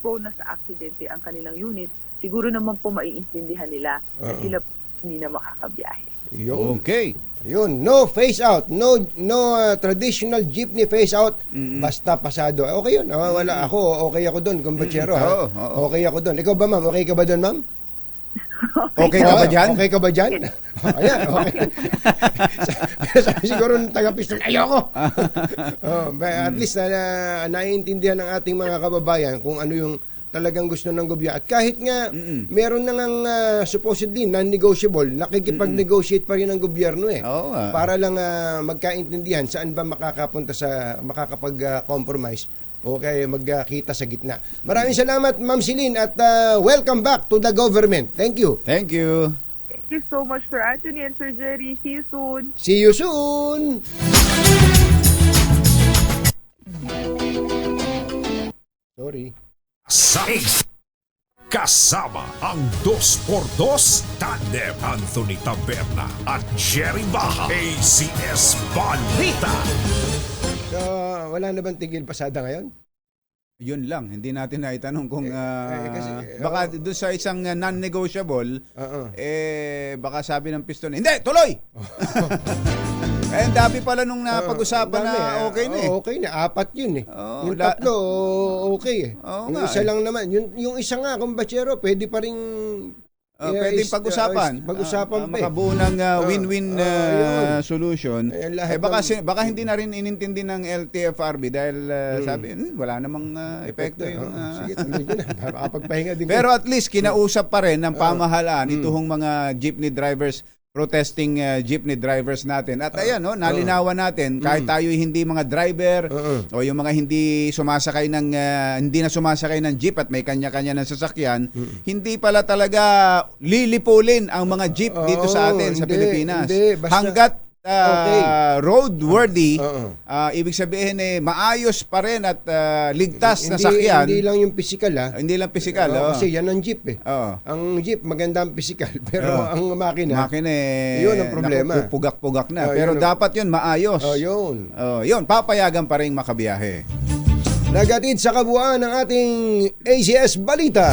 prone na sa aksidente ang kanilang unit, siguro naman po maiintindihan nila na sila po hindi na makakabiyahe. Yun. Okay. Ayun, no phase out, no traditional jeepney phase out, basta pasado. Okay yun. Okay ako doon, kumbachero. Okay ako doon. Ikaw ba, ma'am? Okay ka ba doon, ma'am? Okay ka ba dyan? Okay ka ba dyan? Ayan, okay. Sabi siguro ng taga-pistol, ayoko. At least naiintindihan ng ating mga kababayan kung ano yung talagang gusto ng gobyerno. At kahit nga meron na ngang supposedly non-negotiable, nakikipag-negotiate pa rin ang gobyerno para lang magkaintindihan saan ba makakapag-compromise o kaya magkita sa gitna. Maraming salamat, Ma'am Celine, at welcome back to the government. Thank you. Thank you. Thank you so much, Sir Anthony and Sir Jerry. See you soon. See you soon. Sorry. Kasama ang 2x2 tandem Anthony Taberna at Jerry Baja. ACS Balita. So, wala na bang tigil pasada ngayon? Yun lang, hindi natin naitanong kung kasi, baka doon sa isang non-negotiable, baka sabi ng piston, hindi, tuloy! Ang dami pala nung napag-usapan na okay na eh. Okay na, 4 yun eh. Yung la- 3, okay eh. Oo Yung nga isa eh. lang naman, yung isa nga, kumbachero, pwede pa rin pwedeng pag-usapan. Pag-usapan pa eh. Makabuo ng win-win solution. Lahat Baka hindi na rin inintindi ng LTFRB dahil sabi, wala namang epekto yung... Sige, tuloy ko na. Makapagpahinga din. Pero at least kinausap pa rin ng pamahalaan itong mga jeepney drivers, protesting jeepney drivers natin. At ayan, nalinawan natin, kahit tayo hindi mga driver o yung mga hindi na sumasakay ng jeep at may kanya-kanya ng sasakyan, hindi pala talaga lilipulin ang mga jeep dito sa atin sa Pilipinas. Hindi, basta- Hanggat roadworthy, Oo. ibig sabihin maayos pa rin at ligtas na sakyan. Hindi lang yung physical Hindi lang physical. Oo, kasi yan ang jeep eh. Oo. Ang jeep maganda ang physical pero ang makina. Yun ang problema. Pugak-pugak na. Oh, pero yun dapat yun maayos. Yun. Yun, papayagan pa rin makabiyahe. Nagatid sa kabuuan ng ating ACS Balita.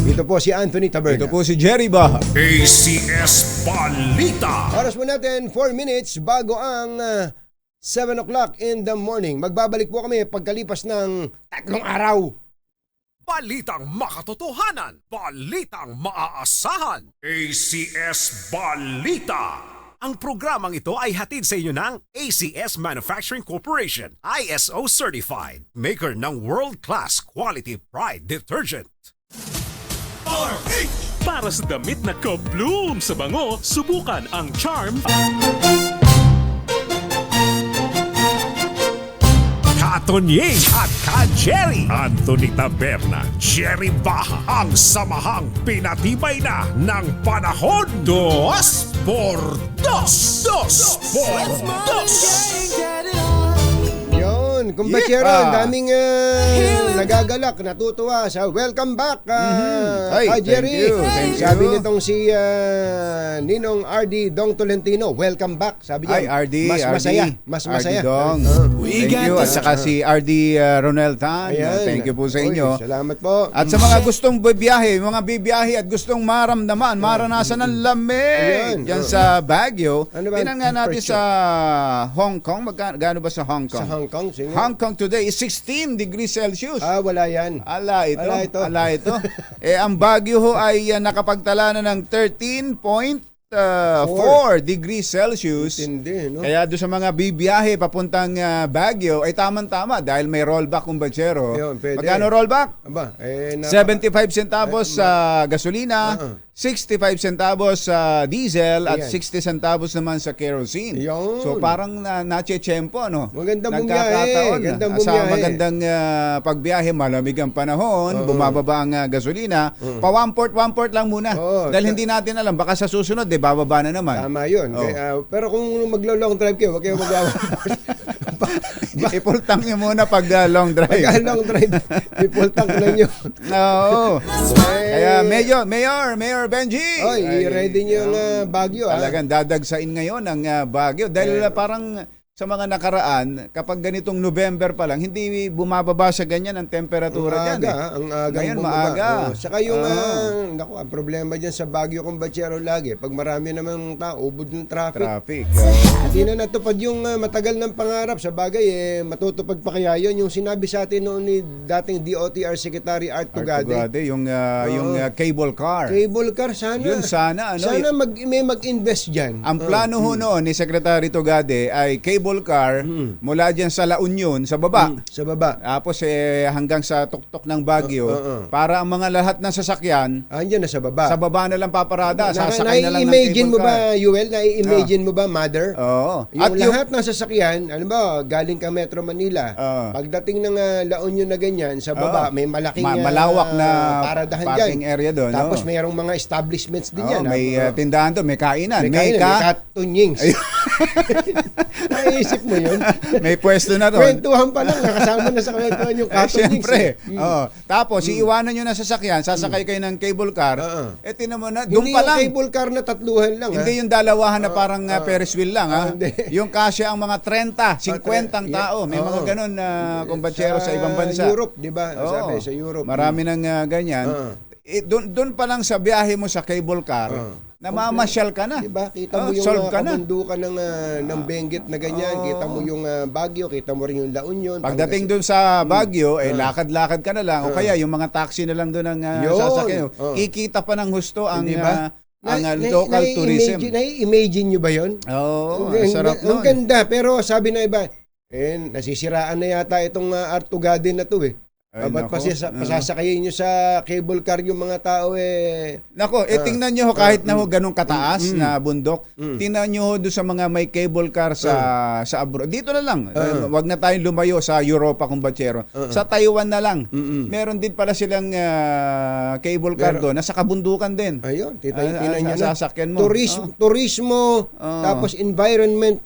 Ito po si Anthony Taberna. Ito po si Jerry Baha. ACS Balita. Oras po natin 4 minutes bago ang 7 o'clock in the morning. Magbabalik po kami pagkalipas ng 3 araw. Balitang makatotohanan. Balitang maaasahan. ACS Balita. Ang programang ito ay hatid sa inyo ng ACS Manufacturing Corporation, ISO Certified, maker ng world-class quality pride detergent. Para sa damit na ka-bloom sa bango, subukan ang Charm. Katonying at Ka-Jerry. Anthony Taberna, Jerry Baha. Ang samahang pinatibay na ng panahon. 2 por 2. 2 por 2. Yun, kumbachero, ang daming nagagalak, natutuwa sa welcome back, Ay, Jerry. thank you. Sabi nitong si Ninong RD Dong Tolentino, welcome back. Sabi niya, Ay, RD, mas RD. masaya. Mas masaya. RD Dong. Thank you. At saka si RD Ronel Tan. Ayan. Thank you po sa Uy, inyo. salamat po. At sa mga gustong bibiyahe, mga bibiyahe at gustong maramdaman, maranasan ng lamig Ayan. dyan sa Baguio, Ano ba ang tingnan nga natin temperature? sa Hong Kong. Gaano ba sa Hong Kong? Sa Hong Kong, sige. Hong Kong today is 16 degrees Celsius. Wala yan. Ala ito. Ala ito. Ala ito. Ang Baguio ho ay nakapagtala na ng 13.4 degrees Celsius. Hindi, no? Kaya doon sa mga bibiyahe papuntang Baguio ay tamang-tama dahil may rollback kung batsero. Yun, pwede. Magkano rollback? Aba, 75 centavos sa gasolina, 65 centavos sa diesel at Ayan. 60 centavos naman sa kerosene. Yun. So parang nache-tsempo, no? Magandang Nagkakataon bumiyahe, gandang sa bumiyahe. magandang pagbiyahe, malamig ang panahon, bumababa ang gasolina, pa one-port lang muna. Oo. Dahil hindi natin alam, baka sa susunod, bababa na naman. Tama yun. Oh. Pero kung maglo-long drive kayo, huwag kayo I-full tank nyo muna pag long drive. Pag-long drive, i-full tank na nyo. Oo. Kaya Mayor Benji. Oy, i-ready nyo yung Baguio. Talagang dadagsain ngayon ang Baguio. Dahil parang sa mga nakaraan, kapag ganitong November pa lang, hindi bumababa sa ganyan ang temperatura dyan. Ang aga. Ngayon, maaga. Saka yung, naku, ang problema dyan sa Baguio kung batsero lagi, pag marami namang tao, ubod ng traffic. Hindi na natupad yung matagal ng pangarap. Sa bagay, matutupad pa kaya yun. Yung sinabi sa atin noon ni dating DOTR Secretary Art Tugade. Yung cable car. Cable car, sana. Yun sana. Sana may mag-invest dyan. Ang plano ho noon ni Secretary Tugade ay cable car mula dyan sa La Union, sa baba. Sa baba. Tapos hanggang sa tuktok ng Baguio para ang mga lahat ng sasakyan Andyan na sa baba. sa baba na lang paparada, sasakay na lang ng Nai-imagine mo cable car. ba, Yuel? Nai-imagine mo ba, Mother? Oo. Yung lahat ng sasakyan, ano ba, galing ka Metro Manila, pagdating ng La Union na ganyan, sa baba, may malaking malawak na paradahan parking dyan. area doon. Tapos mayroong mga establishments din yan. May tindahan doon, may kainan. May katunyings. Naisip mo yun? May pwesto na doon. Kwentuhan pa lang, nakasama na sa kwentuhan yung katunyings. Siyempre. Tapos, iiwanan nyo na sasakyan, sasakay kayo ng cable car, tinan mo na, doon Hindi pa yung lang. cable car na tatluhan lang. Hindi yung dalawahan na parang Ferris wheel lang. Hindi. Yung kasya ang mga 30, 50 ang tao. May mga ganun na kumbatsero sa ibang bansa. Sa Europe, di ba? Oo. Sabi, sa Europe. Marami ng ganyan. Doon pa lang sa biyahe mo sa cable car, namamasyal ka na. Diba? Kita mo yung solve ka na. kabundukan ng Benguet na ganyan. Kita mo yung Baguio, kita mo rin yung La Union. Pagdating doon sa Baguio, lakad-lakad ka na lang. O kaya yung mga taxi na lang doon ang sasakyan. Kikita pa ng husto ang Diba? ang local tourism. Nai-imagine nyo ba yun? Oo, sarap Ang nun. ganda, pero sabi na iba, nasisiraan na yata itong Art Tugade na to eh. Ay, Ba't nako. pasasakayin nyo sa cable car yung mga tao Nako, tingnan nyo ho, kahit na ho ganun kataas na bundok, tingnan nyo ho doon sa mga may cable car sa abroad. Dito na lang, wag na tayong lumayo sa Europa kung batsero. Sa Taiwan na lang, meron din pala silang cable car doon, nasa kabundukan din. Ayun, tinan nyo na. Sasakyan mo. Turismo, tapos environment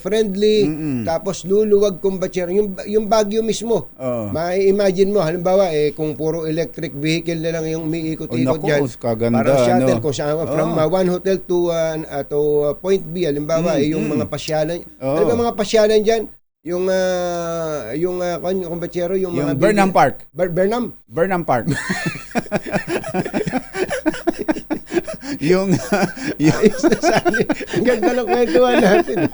friendly, tapos luluwag kumbatsero. Yung Baguio mismo, mai-imagine mo, halimbawa, kung puro electric vehicle na lang yung umiikot-ikot Naku, dyan. kaganda, Parang shuttle, no? kung saan, from one hotel to point B, halimbawa, yung mga pasyalan. Ano ba mga pasyalan dyan? Yung kumbatsero, yung mga... Burnham Park. Burnham Park. yung ang ganda ng kwentuhan natin.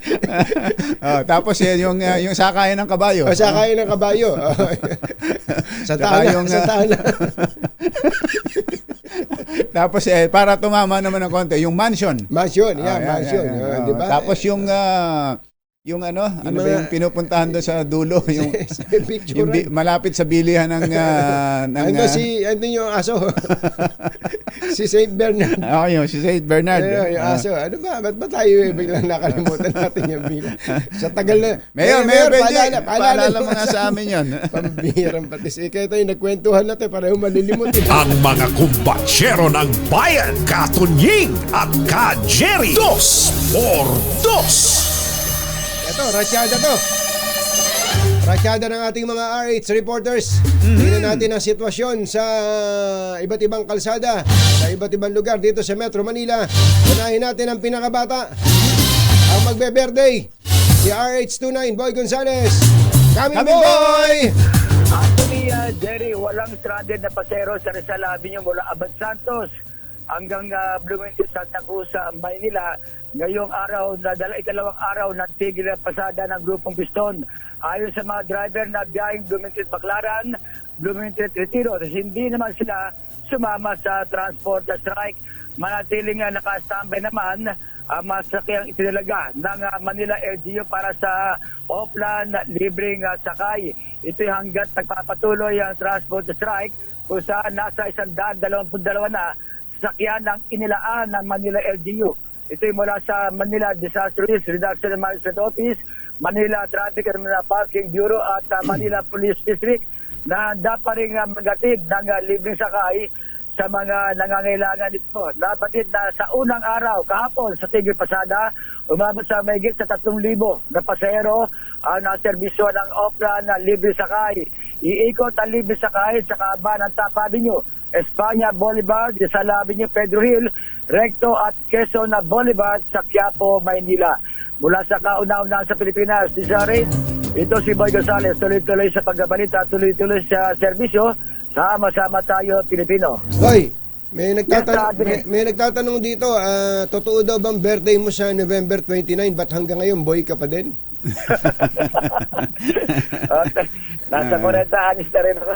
Tapos yung sakayan ng kabayo. Sakayan ng kabayo. Sa tala. Tapos para tumama naman ng konti, yung mansion. Mansion. Diba? Tapos yung ano ba yung pinupuntahan doon sa dulo, yung malapit sa bilihan ng ano yung aso? Si Saint Bernard. Yun, si Saint Bernard. Yung aso. Ano ba? Ba't ba tayo biglang nakalimutan natin yung bilang? Sa tagal na. Mayor, paalala mo nga sa amin yun. Pambihirang patis. Kaya tayo nagkwentuhan natin para malilimutin. Ang mga kumbatsero ng bayan, Katunying at Ka-Jerry. 2x2. Ito, rasyada to. Rasyada ng ating mga RH reporters. Tingnan natin ang sitwasyon sa iba't ibang kalsada, sa iba't ibang lugar dito sa Metro Manila. Unahin natin ang pinakabata, ang magbe-birthday, si RH29, Boy Gonzales. Coming boy! Anthony, Jerry, walang stranded na pasero sa Rizal Avenue mula Abad Santos hanggang Blumentos, Santa Cruz, Maynila. Ngayong araw, ikalawang araw, nagtigil ang pasada ng grupong Piston. Ayon sa mga driver na biyaheng Blumentos Baclaran, Blumentos Retiro, hindi naman sila sumama sa transport strike. Manatiling naka-standby naman ang masakyang itinalaga ng Manila LGU para sa offline libreng sakay. Ito'y hanggat nagpapatuloy ang transport strike kung saan nasa 122 na sasakyan ng inilaan ng Manila LGU. Ito'y mula sa Manila Disaster Risk Reduction and Management Office, Manila Traffic and Parking Bureau at Manila Police District na handa pa rin magatid ng libreng sakay sa mga nangangailangan nito. Nabatid na sa unang araw, kahapon sa Tigil Pasada, umabot sa mahigit sa 3,000 na pasahero ang naserbisyo ng offline na libre sakay. Iikot ang libre sakay sa kaaba ng Top Avenue, Espanya Boulevard, Rizal Avenue, Pedro Hill, Recto at Quezon Boulevard sa Quiapo, Maynila. Mula sa kauna-una sa Pilipinas, ito si Boy Gonzales, tuloy-tuloy sa pagbabalita, tuloy-tuloy sa serbisyo. Sama-sama tayo, Pilipino. Boy, may nagtatanong dito, totoo daw bang birthday mo sa November 29? Ba't hanggang ngayon, boy ka pa din? Nasa 40 anis na rin ako.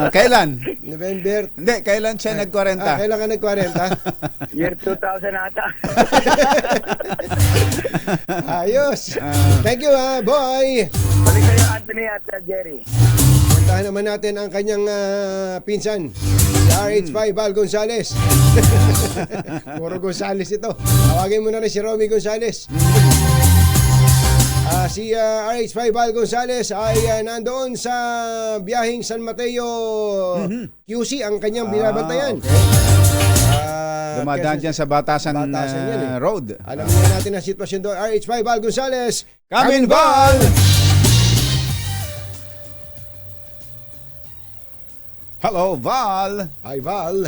Kailan? November? Hindi, kailan siya nag-40? Kailan ka nag-40? Year 2000 ata. Ayos. Thank you, boy. Balik kayo, Anthony at Jerry. Puntahan naman natin ang kanyang pinsan, si RH5 Val Gonzales. Puro Gonzales ito. Tawagin mo na rin si Romy Gonzales. Si RH5 Val Gonzales ay nandoon sa biyaheng San Mateo QC ang kanyang binabantayan. Dumadaan dyan sa Batasan yan, Road. Alamin na natin ang sitwasyon doon. RH5 Val Gonzales. Kamin Val! Hello, Val! Hi, Val.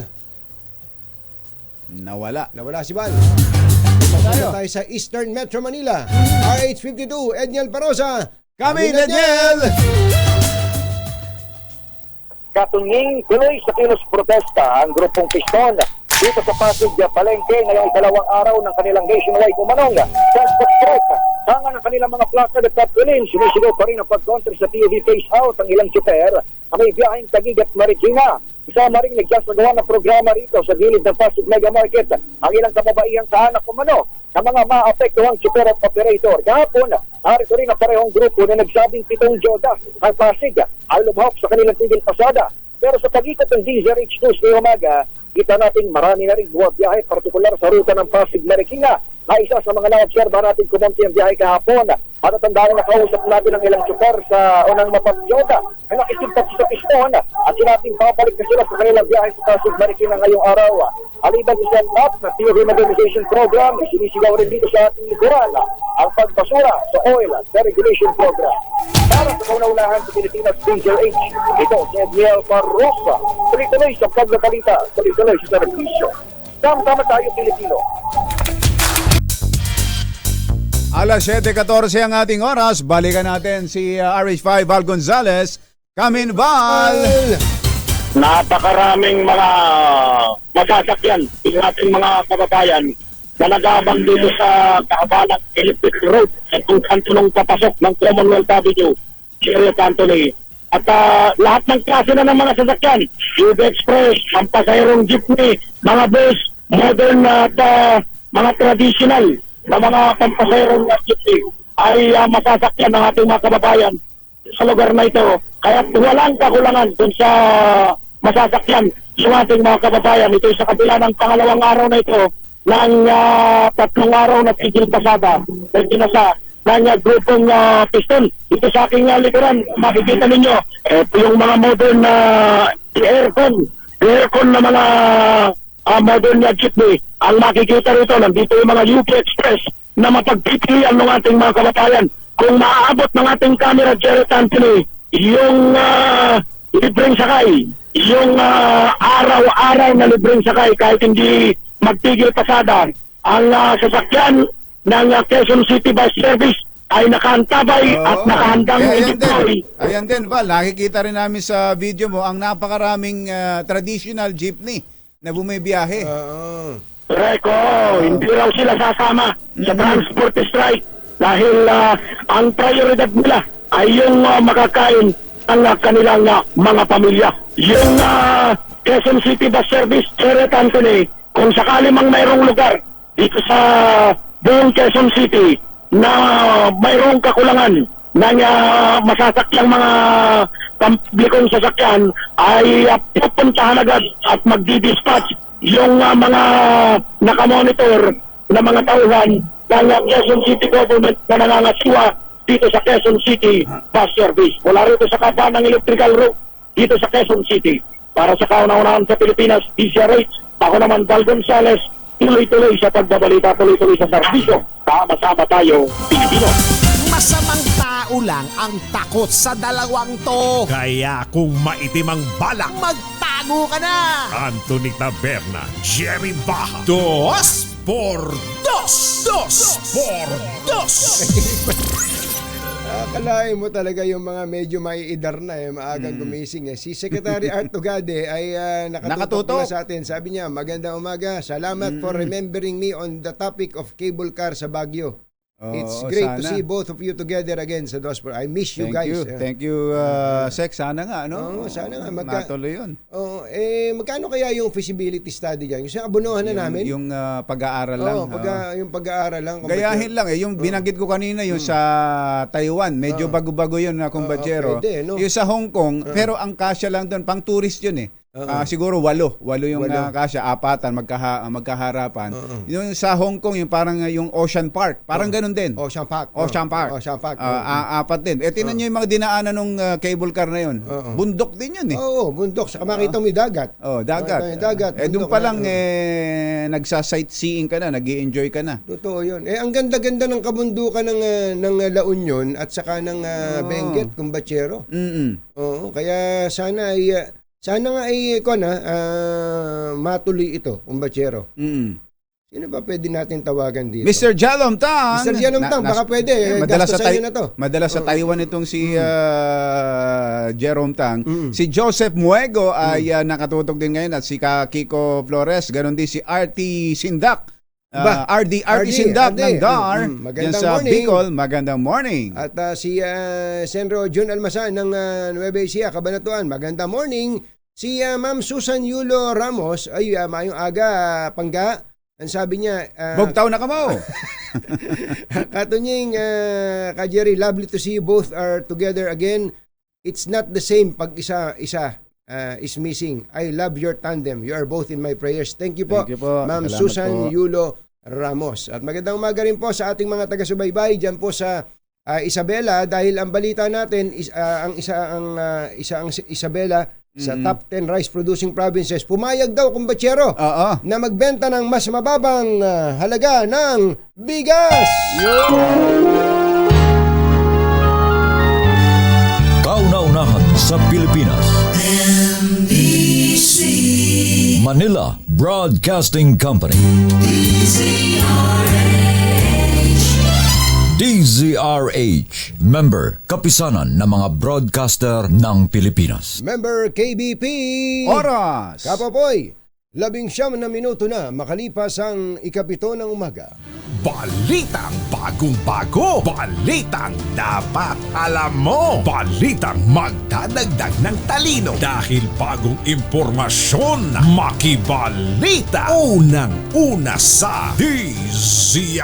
Nawala si Val. Tayo sa Eastern Metro Manila. RH52, Edniel Parosa. Kami, Daniel! Katunying tuloy sa kilos protesta ang grupong Piston dito sa Pasig Palengke ngayong ikalawang araw ng kanilang nationwide umanong transport strike. Tanga ng kanilang mga placard at tapulin, sinisigaw pa rin ang pag-counter sa POV face out ang ilang super na may biyaheng Taguig at Marikina. Isama rin nagsasagawa ng programa rito sa gilid ng Pasig Mega Market ang ilang kababaihang kahanap umano ng mga maapektuhang super at operator. Kahapon, narito rin ang parehong grupo na nagsabing 7 Joda ang Pasig ay lumahok sa kanilang tigil pasada. Pero sa pag-ikot ng DZRH News ngayong umaga, kita natin marami na rin buwabiyahe, partikular sa ruta ng Pasig-Marikina, na isa sa mga na-observa natin kumunti ang biyahe kahapon. Matatandaan na nakausap natin ang ilang super sa unang mapagyoda na nakisimpag sa piston at sinabing babalik na sila sa kanilang biyahe sa Pasig-Marikina ngayong araw. Aliban sa set up na theory modernization program, isinisigaw rin dito sa ating likuran ang pagbasura sa oil at deregulation program. Para sa kaunaunahan sa Pilipinas DZRH, ito si Edniel Parrosa. Tuloy-tuloy sa pagbabalita, tuloy-tuloy sa servisyo. Sama-sama tayo Pilipino. Alas 7:14 ang ating oras. Balikan natin si RH5 Val Gonzales. Come in, Val! Napakaraming mga masasakyan ng ating mga kababayan na nag-aabang dito sa kahabalang Electric Road sa kung kanto ng papasok ng Commonwealth Avenue, Cherry Anthony. At lahat ng klase na ng mga sasakyan, UB Express, ang pasahirong jeepney, mga bus, modern at mga traditional na mga pampasahirong jeepney ay masasakyan ng ating mga kababayan sa lugar na ito. Kaya walang kakulangan dun sa masasakyan ng ating mga kababayan. Ito sa kabila ng pangalawang araw na ito ng 3 araw na tigil pasada ng kinasa ng grupong piston. Ito sa aking likuran, makikita ninyo, ito yung mga modern na aircon na mga modern na jeepney. Ang makikita rito, nandito yung mga UP Express na mapagpipilian ng ating mga kababayan. Kung maaabot ng ating camera, Jared Anthony, yung libreng sakay, yung araw-araw na libreng sakay kahit hindi magtigil pasada, ang sasakyan ng Quezon City Bus Service ay nakaantabay at nakahandang i-deploy. Ayan din, Val. Nakikita rin namin sa video mo ang napakaraming traditional jeepney na bumibiyahe. Reko, hindi raw sila sasama sa transport strike dahil ang prioridad nila ay yung makakain ang kanilang mga pamilya. Yung Quezon City Bus Service, Jared Anthony, kung sakali mang mayroong lugar dito sa buong Quezon City na mayroong kakulangan ng masasakyang mga publikong sasakyan, ay pupuntahan agad at magdi-dispatch yung mga nakamonitor na mga tauhan ng Quezon City Government na nangangasiwa dito sa Quezon City Bus Service. Wala rito sa kaba ng electrical road dito sa Quezon City. Para sa kauna-unahan sa Pilipinas, DZRH, ako naman Val Gonzales, tuloy-tuloy sa pagbabalita, tuloy-tuloy sa serbisyo. Sama-sama tayo, Pilipino. Masamang tao lang ang takot sa dalawang to. Kaya kung maitim ang balak, magtago ka na. Anthony Taberna, Jerry Baja. 2 por 2. 2 por 2. Akalain mo talaga yung mga medyo maiidar na maagang gumising Si Secretary Art Tugade ay nakatutok na sa atin. Sabi niya, magandang umaga. Salamat for remembering me on the topic of cable car sa Baguio. It's great to see both of you together again sa Dospor. I miss you guys. Thank you, Sek. Sana nga, sana nga. Matuloy yun. Magkano kaya yung feasibility study dyan? Yung abunuhan na namin? Yung pag-aaral lang. Yung pag-aaral lang. Gayahin lang yung binanggit ko kanina, yung sa Taiwan. Medyo bago-bago yun na kumbatsero. Yung sa Hong Kong, pero ang kasya lang doon, pang tourist yun siguro 8 yung kasya, 4 magkaharapan. Yung sa Hong Kong, yung parang yung Ocean Park, parang ganun din. Ocean Park. 4 din. Tingnan nyo yung mga dinaanan ng cable car na yun. Bundok din yun bundok. Saka makita mo yung dagat. Dagat. Doon pa lang nagsa-sightseeing ka na, nag-i-enjoy ka na. Totoo yun. Ang ganda-ganda ng kabundukan ng La Union at saka ng Benguet, Kumbatsero. Kaya sana ay matuloy ito, Kumbatsero. Sino ba pwede natin tawagan dito? Mr. Jalom Tang. Mr. Jalom Tang, baka pwede. Gastusan nyo na to. Madalas sa Taiwan itong si Jerome Tang. Si Joseph Muego ay nakatutok din ngayon at si Kiko Flores. Ganon din si RT Sindak. RD Sindak ng DAR. Magandang sa morning. Bicol. Magandang morning. At si Senro Jun Almasan ng Nueva Ecija, Cabanatuan. Magandang morning. Si Ma'am Susan Yulo Ramos, ay mayong aga, Pangga. Ang sabi niya, Bugtaw na kamo. Katunying, ka Jerry, lovely to see you both are together again. It's not the same pag isa is missing. I love your tandem. You are both in my prayers. Thank you po, Thank you po. Ma'am Salamat Susan po. Yulo Ramos. At magandang umaga rin po sa ating mga taga-subaybay dyan po sa Isabela, dahil ang balita natin is ang Isabela sa top 10 rice producing provinces, pumayag daw kumbachero Oo. na magbenta ng mas mababang halaga ng bigas. Kauna-unahan sa Pilipinas. Manila Broadcasting Company. DZRH. Member, kapisanan ng mga broadcaster ng Pilipinas. Member KBP. Oras. Kapopoy, 11 na minuto na makalipas ang 7 ng umaga. Balitang bagong-bago. Balitang dapat alam mo. Balitang magdadagdag ng talino. Dahil bagong impormasyon, makibalita. Unang-una sa DZRH.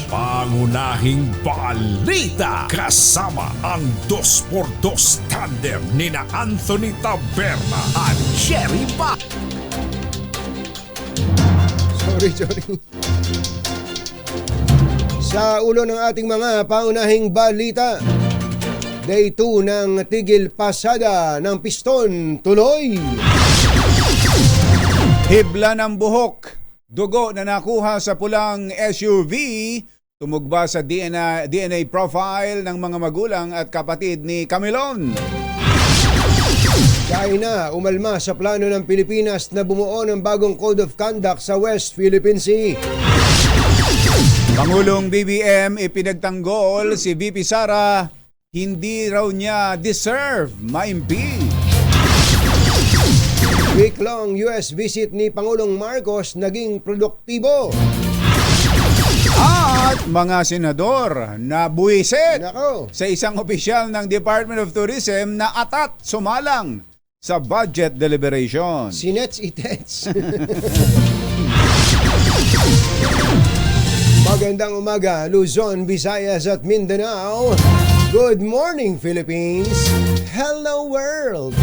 Pangunahing balita. Kasama ang 2x2 tandem nina Anthony Taberna at Jerry Ba. Sorry. Sa ulo ng ating mga paunahing balita, Day 2 ng tigil pasada ng piston tuloy. Hibla ng buhok. Dugo na nakuha sa pulang SUV. Tumugba sa DNA profile ng mga magulang at kapatid ni Camilon. China umalma sa plano ng Pilipinas na bumuo ng bagong Code of Conduct sa West Philippine Sea. Pangulong BBM ipinagtanggol si VP Sara, hindi raw niya deserve maimpeach. Week-long US visit ni Pangulong Marcos naging produktibo. At mga senador na buwisit Nako. sa isang opisyal ng Department of Tourism na atat sumalang sa budget deliberation. Sinets itets. Magandang umaga, Luzon, Visayas at Mindanao. Good morning, Philippines. Hello, world.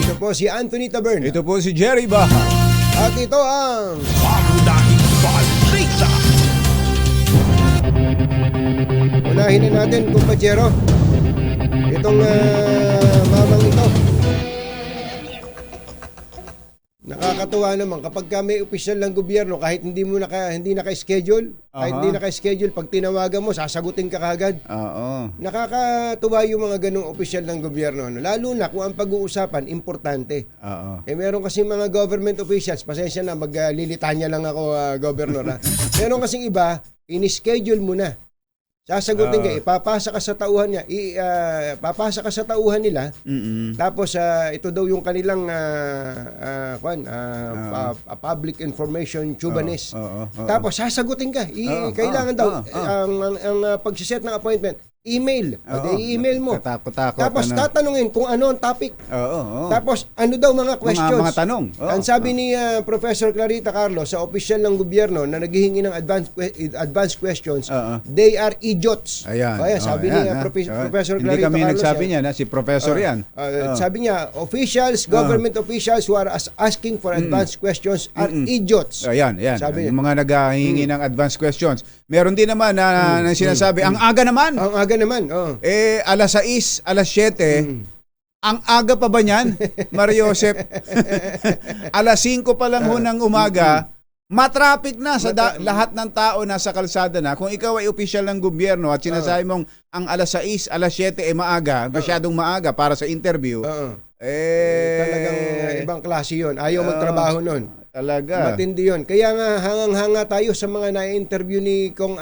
Ito po si Anthony Taberna. Ito po si Jerry Baha. At ito ang Pangunahing balita. unahin na natin, kumpachero. Itong mamang ito. Nakakatuwa naman kapag may opisyal ng gobyerno, kahit hindi naka-schedule, pag tinawagan mo, sasagutin ka kagad. Oo. Nakakatuwa yung mga ganung opisyal ng gobyerno. Lalo na kung ang pag-uusapan, importante. Oo. Meron kasing mga government officials, pasensya na, maglilitanya lang ako, governor. Meron kasing iba, in-schedule mo na. Sasagutin ka, papasa ka sa tauhan niya, papasa ka sa tauhan nila. Tapos ito daw yung kanilang public information tubanes. Tapos sasagutin ka. Kailangan daw ang pagsiset ng appointment, email. I-email mo. Tapos tatanungin kung ano ang topic. Tapos ano daw mga questions. Mga tanong. Ang sabi ni Professor Clarita Carlos sa opisyal ng gobyerno na naghihingi ng advanced questions, they are idiots. Ayan. Sabi ni Professor Clarita Hindi kami Carlos. nagsabi niya na si Professor yan. Sabi niya, government officials who are asking for advanced questions are idiots. Ayan. Sabi Yung mga naghahingi ng advanced questions. Meron din naman na sinasabi, ang aga naman. Ang aga naman. Alas 6, alas 7, ang aga pa ba niyan, Mario Josep? Alas 5 pa lang ho ng umaga, matraffic na sa lahat ng tao nasa kalsada na. Kung ikaw ay opisyal ng gobyerno at sinasabi mong ang alas 6, alas 7 maaga, masyadong maaga para sa interview, talagang ibang klase yun. Ayaw magtrabaho nun. Talaga. Matindi yun. Kaya nga hangang-hanga tayo sa mga na-interview ni Kong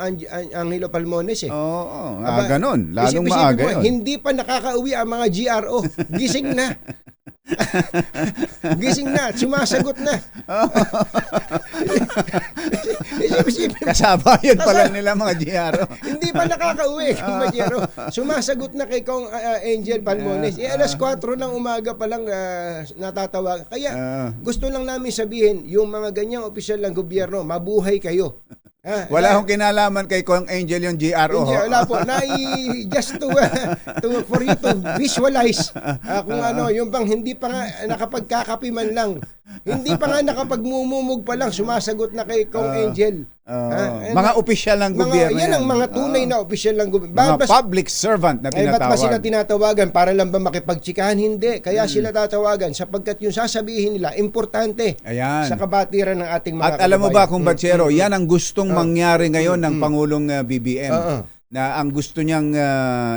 Angelo Palmones Oo, ganun. Lalong maaga yun. Hindi pa nakakauwi ang mga GRO. Gising na. Gising na. Sumasagot na. Kasabayan pa lang nila mga GRO. Hindi pa nakakauwi kung Magyero. Sumasagot na kay Kong Angel Palmones. Alas 4 ng umaga pa lang natatawag. Kaya gusto lang namin sabihin, yung mga ganyang opisyal ng gobyerno, mabuhay kayo. Wala akong kinalaman kay Kong Angel yung GRO. Hindi, wala po. Just for you to visualize kung ano, yung bang hindi pa nga nakapagkakapi man lang. Hindi pa nga nakapagmumumog pa lang, sumasagot na kay Kong Angel. Mga opisyal ng gobyerno yan. Ang mga tunay na opisyal ng gobyerno. Mga public servant na tinatawag. Ba't ba sila tinatawagan? Para lang ba makipagtsikahan? Hindi. Kaya sila tatawagan sapagkat yung sasabihin nila, importante sa kabatiran ng ating mga At alam mo ba kung Batsero, yan ang gustong mangyari ngayon ng Pangulong BBM. Na ang gusto niyang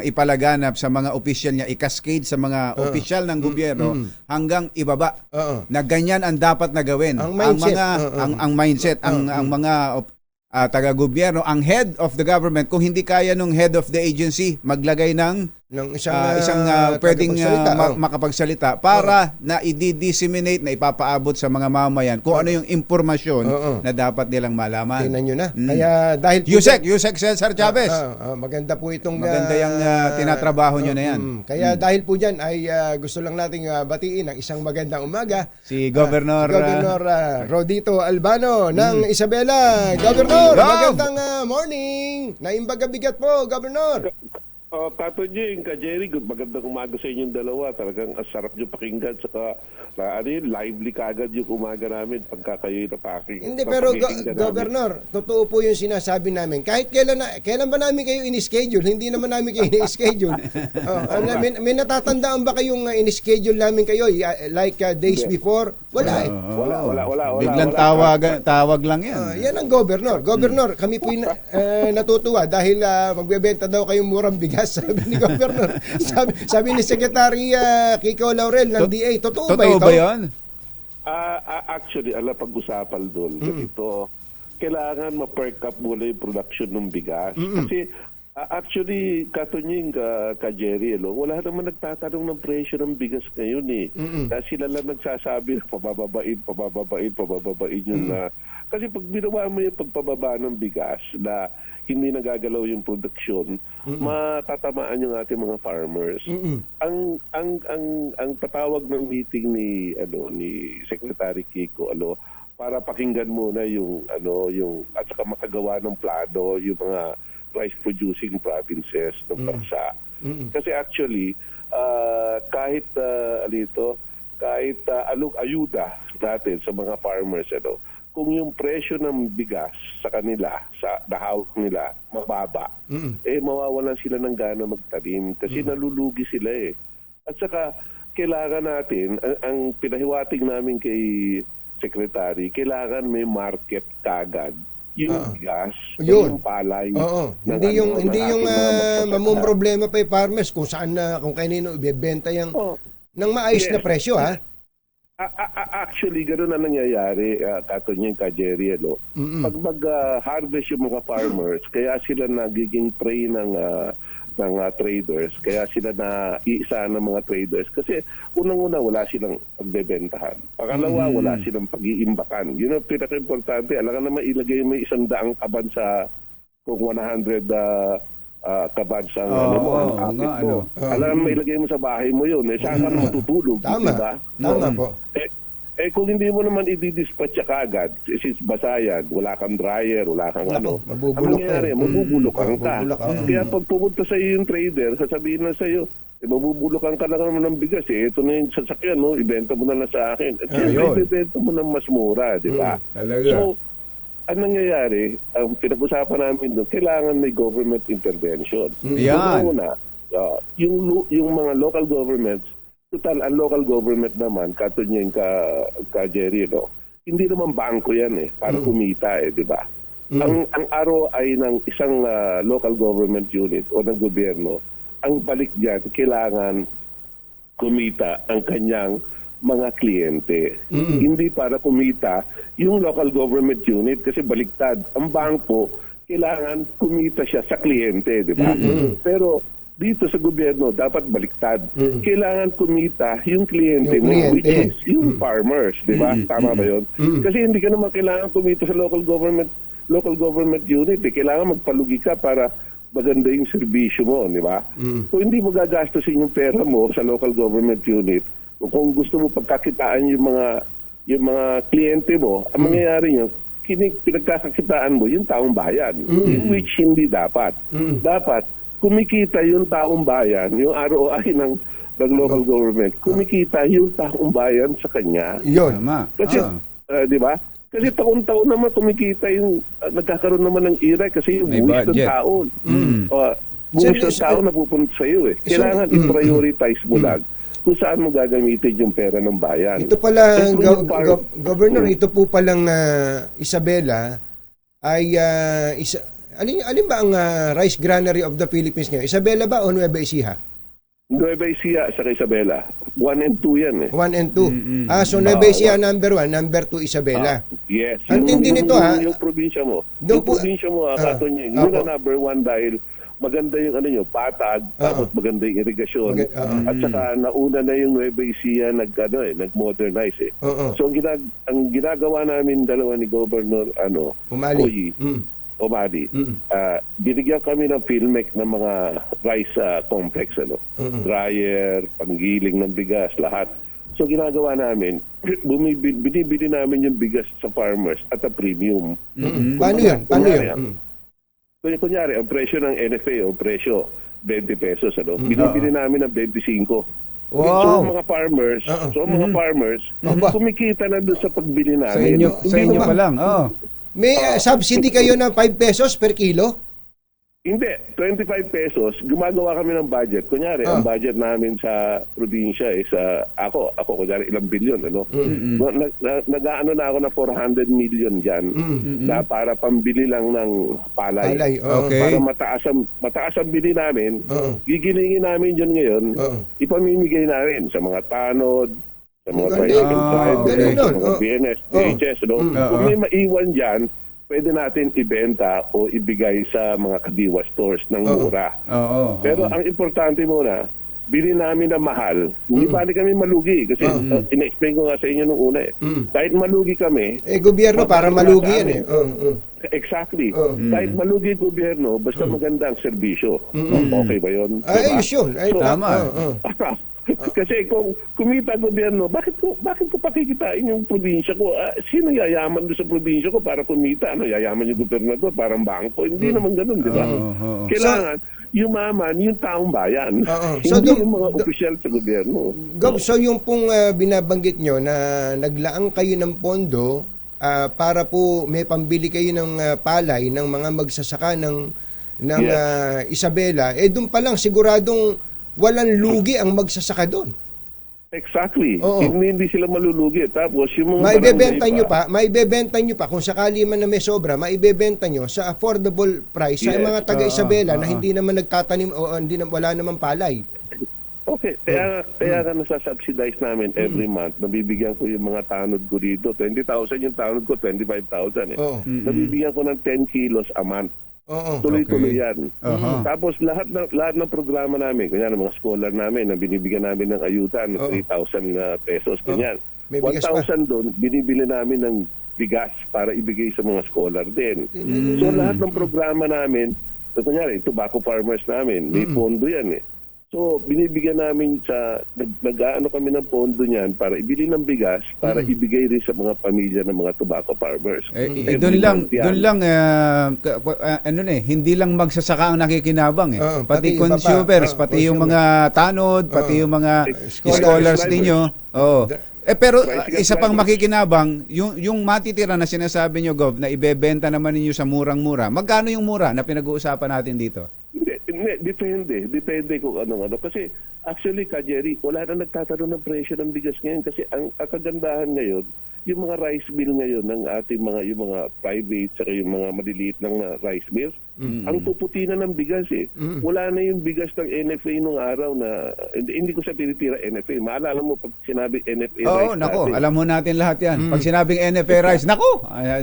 ipalaganap sa mga opisyal niya, i-cascade sa mga opisyal ng gobyerno hanggang ibaba. Na ganyan ang dapat na gawin. Ang mindset, ang mga taga-gobyerno, ang head of the government, kung hindi kaya nung head of the agency maglagay ng isang pwedeng makapagsalita para na i-disseminate, na ipapaabot sa mga mamamayan kung ano yung impormasyon na dapat nilang malaman. Tingnan nyo na. Kaya dahil Yusek Cesar Chavez. Maganda po itong maganda yung tinatrabaho nyo na yan. Kaya dahil po dyan ay gusto lang nating batiin ang isang magandang umaga. Si Governor Rodito Albano ng Isabela. Governor, magandang morning. Naimbaga bigat po, Governor. Tato Jing, Jerry, magandang umaga sa inyong dalawa. Talagang sarap nyo pakinggan. Saka, lively kagad yung umaga namin pagka kayo'y napaking. Hindi, pero Governor, totoo po yung sinasabi namin. Kahit kailan ba namin kayo in-schedule? Hindi naman namin kayo in-schedule. May natatandaan ba kayong in-schedule namin kayo? Like days before? Wala eh. Wala. Biglang tawag lang yan. Yan ang Governor. Governor, kami po natutuwa dahil magbebenta daw kayong murang bigas, sabi ni Governor. Sabi ni Secretary Kiko Laurel ng DA. Totoo ba ito? Yan? Actually, pag-usapan doon, ito, kailangan ma-perk up muna yung production ng bigas. Kasi, actually, katunying ka Jerry, wala naman nagtatanong ng presyo ng bigas ngayon eh. Dahil sila lang nagsasabi, pababain yun na. Kasi pag binawa mo yung pagpababa ng bigas na hindi nagagalaw yung produksyon, matatamaan yung ating mga farmers. Ang patawag ng meeting ni Secretary Kiko para pakinggan muna yung at saka makagawa ng plano yung mga rice producing provinces ng bansa. Kasi actually kahit ayuda natin sa mga farmers kung yung presyo ng bigas sa kanila, sa dahawak nila, mababa, mawawalan sila ng gana magtanim kasi nalulugi sila eh. At saka, kailangan natin, ang pinahiwatig namin kay Secretary, kailangan may market kagad. Yung bigas, yung palay. Hindi yung mamumroblema pa yung farmers kung saan kung kanino ibebenta yung ng maayos na presyo, ha? Actually, gano'n na nangyayari, katunyang ka Jerry, Pag mag-harvest yung mga farmers, kaya sila nagiging prey ng traders, kaya sila na iisa ng mga traders. Kasi unang-una, wala silang pagbebentahan. Pangalawa, wala silang pag-iimbakan. Yun ang pinaka-importante. Alam ka naman, ilagay mo 100 kaban sa kung 100 kabads ang alam mo, ilagay mo sa bahay mo yun, saan ka matutulog, diba? Tama po. Kung hindi mo naman i-dispatch kagad, since basa yan, wala kang dryer, wala kang mabubulukan ka. Kaya pag pumunta sa iyo yung trader, sasabihin na sa iyo, mabubulukan ka lang naman ng bigas ito na yung sasakyan, ibenta mo na sa akin. At ibenta mo na mas mura, di ba? So, ang nangyayari, ang pinag-usapan namin doon, kailangan may government intervention. Una, yung mga local governments, total, ang local government naman, katunyeng ka Jerry, hindi naman bangko yan para kumita di ba? Ang aro ay ng isang local government unit o ng gobyerno, ang balik diyan, kailangan kumita ang kanyang mga kliyente. Hindi para kumita yung local government unit kasi baliktad. Ang bangko, kailangan kumita siya sa kliyente, di ba? Pero dito sa gobyerno, dapat baliktad. Kailangan kumita yung kliyente mo, which is yung farmers, di ba? Tama ba yun? Kasi hindi ka naman kailangan kumita sa local government local government unit. Kailangan magpalugi ka para maganda yung serbisyo mo, di ba? Kung hindi mo gagastusin yung pera mo sa local government unit, o kung gusto mo pagkakitaan yung mga kliyente mo, ang mangyayari nyo, pinagkakakitaan mo yung taong bayan, in which hindi dapat. Dapat, kumikita yung taong bayan, yung ROI ng local government, kumikita yung taong bayan sa kanya. Yun. Kasi, di ba? Kasi taon-taon naman kumikita yung nagkakaroon naman ng IRA kasi yung buwis ng tao. Buwis ng tao napupunta sa iyo eh. Kailangan i-prioritize mo lang kung saan mo gagamitin yung pera ng bayan. Ito pala, Governor, ito po palang Isabela ay alin ba ang rice granary of the Philippines ngayon? Isabela ba o Nueva Ecija? Nueva Ecija sa Isabela. 1 and 2 yan eh. 1 and 2. So Nueva Ecija number 1, number 2 Isabela. Yes. Ang tindi nito Yung probinsya mo. Yung probinsya mo, Katunying, yun ang number 1 dahil maganda yung patag, tapos maganda yung irigasyon. At saka nauna na yung Nueva Ecija nag-modernize eh. So ang ginagawa namin dalawa ni Governor Omadi, binigyan kami ng PhilMec ng mga rice complex, dryer, panggiling ng bigas, lahat. So ginagawa namin, binibili namin yung bigas sa farmers at a premium. Paano yan? Kunyari, ang presyo ng NFA, o presyo 20 pesos, binibili namin ng 25. Wow. So mga farmers, kumikita na doon sa pagbili namin. Sa inyo pa lang, May subsidy kayo ng 5 pesos per kilo? Hindi, 25 pesos. Gumagawa kami ng budget. Kunyari, ang budget namin sa probinsya is ako kunyari ilang bilyon, nag-aano na ako na 400 million diyan na para pambili lang ng palay. Para mataas ang bili namin, gigilingin namin yun ngayon, ipamimigay namin sa mga tanod, sa mga tricycle drivers, sa mga BNS, DHS, Kung may maiwan dyan, pwede natin ibenta o ibigay sa mga kadiwa stores ng mura. Pero ang importante muna, bili namin na mahal. Hindi bali kami malugi kasi ina-explain ko nga sa inyo nung una eh. Kahit malugi kami, gobyerno para malugi yan eh. Exactly. Kahit malugi gobyerno, basta maganda ang serbisyo. Okay ba yun? Ayos yun. Tama. Kasi kung kumita gobyerno, bakit ko pakikitain yung probinsya ko? Sino yayaman doon sa probinsya ko para kumita? Yayaman yung gobernador, parang bangko? Hindi naman ganun, di ba? Kailangan yumaman yung taong bayan. Hindi yung mga opisyal sa gobyerno. So yung pong binabanggit nyo na naglaang kayo ng pondo para po may pambili kayo ng palay ng mga magsasaka ng Isabela, doon pa lang siguradong walang lugi ang magsasaka doon. Exactly. Hindi sila malulugi. Tapos yung mga maibebenta nyo pa kung sakali man na may sobra, maibebenta nyo sa affordable price sa mga taga Isabela na hindi naman nagtatanim o wala naman palay. Okay, kaya ka nasa-subsidize namin every month. Nabibigyan ko yung mga tanod ko dito. 20,000 yung tanod ko, 25,000 eh. Nabibigyan ko ng 10 kilos a month. Tuloy-tuloy yan. Tapos lahat ng programa namin, kunyari mga scholar namin na binibigyan namin ng ayuda ng 3,000 pesos, ganyan. 1,000 doon, binibili namin ng bigas para ibigay sa mga scholar din. So lahat ng programa namin, kunyari, tobacco farmers namin, may pondo yan eh. So, binibigyan namin nag-aano kami ng pondo niyan para ibili ng bigas para ibigay rin sa mga pamilya ng mga tobacco farmers. Doon lang hindi lang magsasaka ang nakikinabang pati consumers, pati yung mga tanod, pati yung mga scholars ninyo. Pero isa pang makikinabang, yung matitira na sinasabi nyo, Gov, na ibebenta naman ninyo sa murang-mura. Magkano yung mura na pinag-uusapan natin dito? Depende kung ano. Kasi actually, Jerry, wala na nagtatanong ng presyo ng bigas ngayon kasi ang kagandahan ngayon, yung mga rice mill ngayon ng ating yung mga private saka yung mga maliliit ng rice mills, ang puputi na ng bigas eh. Wala na yung bigas ng NFA nung araw na hindi ko sa tinitira NFA. Maalala mo pag sinabing NFA rice natin. Alam mo natin lahat yan. Pag sinabing NFA rice,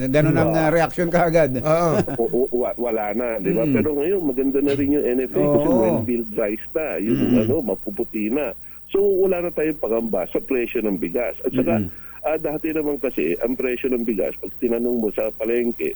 ganun ang reaction kaagad. Wala na, di ba? Pero ngayon, maganda na rin yung NFA kasi well-built rice na. Yung mapuputi na. So, wala na tayong pagamba sa presyo ng bigas. At saka, dati naman kasi, ang presyo ng bigas, pag tinanong mo sa palengke,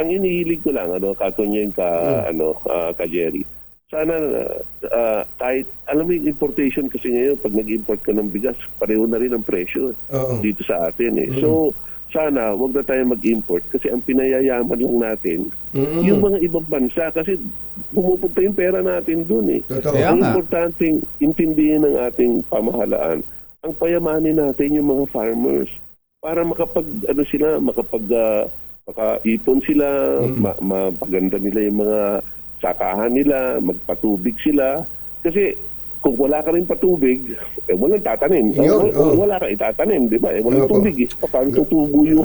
ang inihilig ko lang, kakunyan ka Jerry. Sana kahit, alam mo yung importation kasi ngayon, pag nag-import ka ng bigas, pareho na rin ang presyo dito sa atin eh. So, sana wag na tayo mag-import kasi ang pinayayaman lang natin yung mga ibang bansa kasi pumupunta yung pera natin dun eh. Ang importanteng intindihin ng ating pamahalaan, ang payamanin natin yung mga farmers para makaipon sila, mapaganda nila yung mga sakahan nila, magpatubig sila. Kasi kung wala ka rin patubig, walang tatanim. Wala ka itatanim, di ba? Walang tubig. Paano tutubo yung...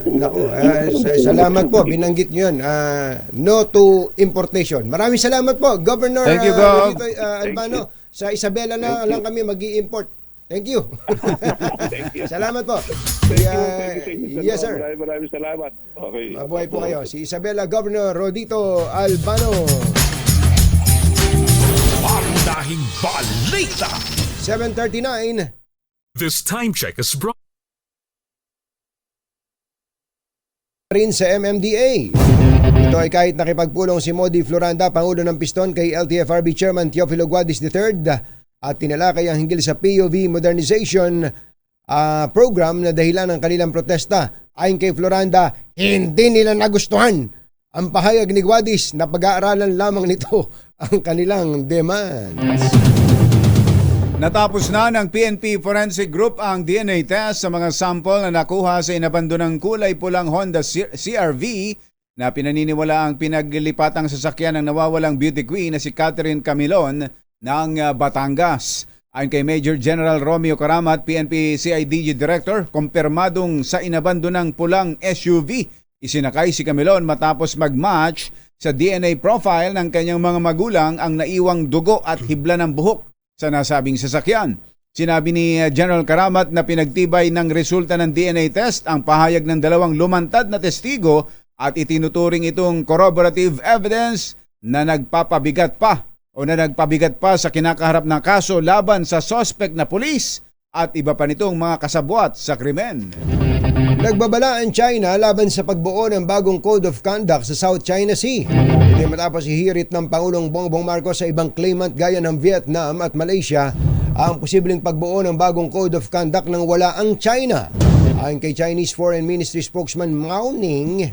Salamat po, binanggit nyo yun. No to importation. Maraming salamat po, Governor Albano. Sa Isabela na lang kami mag-i-import. Thank you. Salamat po. Yes, sir. Maraming salamat. Okay. Mabuhay po kayo. Si Isabela Governor Rodito Albano. Pangunahing balita. 7:39. This time check is brought Rin sa MMDA. Ito ay kahit nakipagpulong si Modi Floranda, Pangulo ng Piston, kay LTFRB Chairman Teofilo Guadis III at tinalakay ang hinggil sa POV Modernization program na dahilan ng kanilang protesta. Ayon kay Floranda, hindi nila nagustuhan ang pahayag ni Guadis na pag-aaralan lamang nito ang kanilang demands. Natapos na ng PNP Forensic Group ang DNA test sa mga sample na nakuha sa inabandonang kulay pulang Honda CR-V na pinaniniwala ang pinaglipatang sasakyan ng nawawalang beauty queen na si Catherine Camilon ng Batangas. Ayon kay Major General Romeo Karamat, PNP CIDG Director, kumpirmadong sa inabandonang pulang SUV isinakay si Camilon matapos mag-match sa DNA profile ng kanyang mga magulang ang naiwang dugo at hibla ng buhok sa nasabing sasakyan. Sinabi ni General Karamat na pinagtibay ng resulta ng DNA test ang pahayag ng dalawang lumantad na testigo at itinuturing itong corroborative evidence na nagpapabigat pa sa kinakaharap na kaso laban sa suspect na pulis at iba pa nitong mga kasabwat sa krimen. Nagbabala ang China laban sa pagbuo ng bagong Code of Conduct sa South China Sea. Ito matapos ihirit ng Pangulong Bongbong Marcos sa ibang claimant gaya ng Vietnam at Malaysia ang posibleng pagbuo ng bagong Code of Conduct nang wala ang China. Ayon kay Chinese Foreign Ministry spokesman Mao Ning,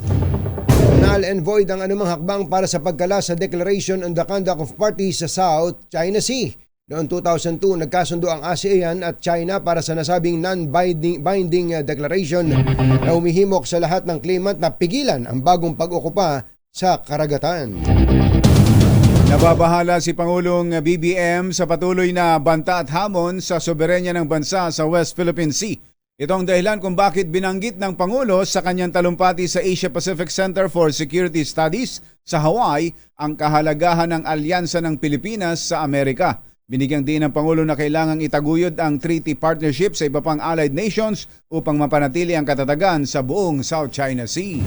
null and void ang anumang hakbang para sa pagkala sa Declaration on the Conduct of Parties sa South China Sea. Noong 2002, nagkasundo ang ASEAN at China para sa nasabing non-binding declaration na humihimok sa lahat ng claimant na pigilan ang bagong pag-okupa sa karagatan. Nababahala si Pangulong BBM sa patuloy na banta at hamon sa soberenya ng bansa sa West Philippine Sea. Ito ang dahilan kung bakit binanggit ng Pangulo sa kanyang talumpati sa Asia Pacific Center for Security Studies sa Hawaii ang kahalagahan ng alyansa ng Pilipinas sa Amerika. Binigyang din ng Pangulo na kailangang itaguyod ang treaty partnership sa iba pang allied nations upang mapanatili ang katatagan sa buong South China Sea.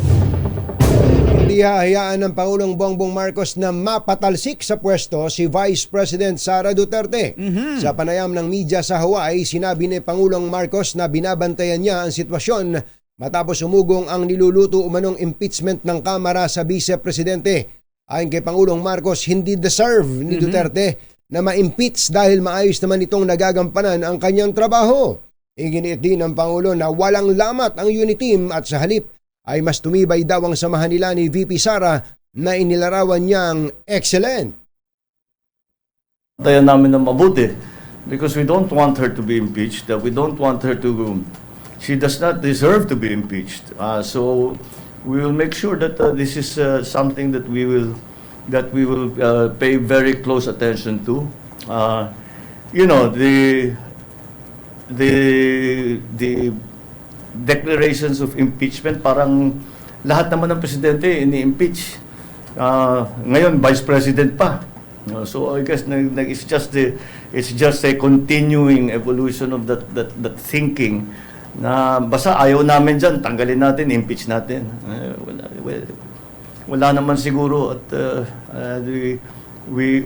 Hindi hahayaan ng Pangulong Bongbong Marcos na mapatalsik sa pwesto si Vice President Sara Duterte. Sa panayam ng media sa Hawaii, sinabi ni Pangulong Marcos na binabantayan niya ang sitwasyon matapos umugong ang niluluto umanong impeachment ng Kamara sa Vice Presidente. Ayon kay Pangulong Marcos, hindi deserve ni Duterte na ma-impeach dahil maayos naman itong nagagampanan ang kanyang trabaho. Iginiit din ng Pangulo na walang lamat ang unity team at sa halip ay mas tumibay daw ang samahan nila ni VP Sara na inilarawan niyang excellent. Tayo namin na mabuti because we don't want her to be impeached. We don't want her to... She does not deserve to be impeached. So we will make sure that this is something that we will pay very close attention to. The declarations of impeachment, parang lahat naman ng presidente ini-impeach. Ngayon, vice president pa. So I guess it's just a continuing evolution of that thinking na basta ayaw namin dyan, tanggalin natin, impeach natin. Wala naman siguro at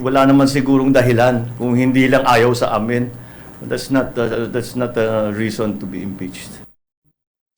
wala naman sigurong dahilan kung hindi lang ayaw sa amin. That's not a reason to be impeached.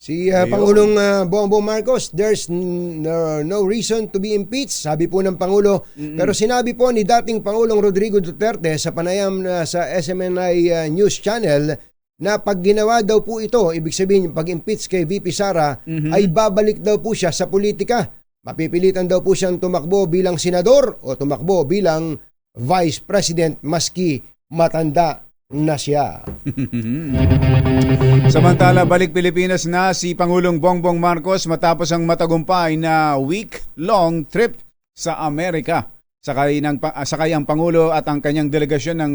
Si Pangulong Bongbong Marcos, there's no reason to be impeached, sabi po ng Pangulo. Pero sinabi po ni dating Pangulong Rodrigo Duterte sa panayam sa SMNI News Channel na pag ginawa daw po ito, ibig sabihin yung pag-impeach kay VP Sara, ay babalik daw po siya sa politika. Mapipilitan daw po siyang tumakbo bilang senador o tumakbo bilang vice president maski matanda na siya. Samantala, balik Pilipinas na si Pangulong Bongbong Marcos matapos ang matagumpay na week-long trip sa Amerika. Sakay ang Pangulo at ang kanyang delegasyon ng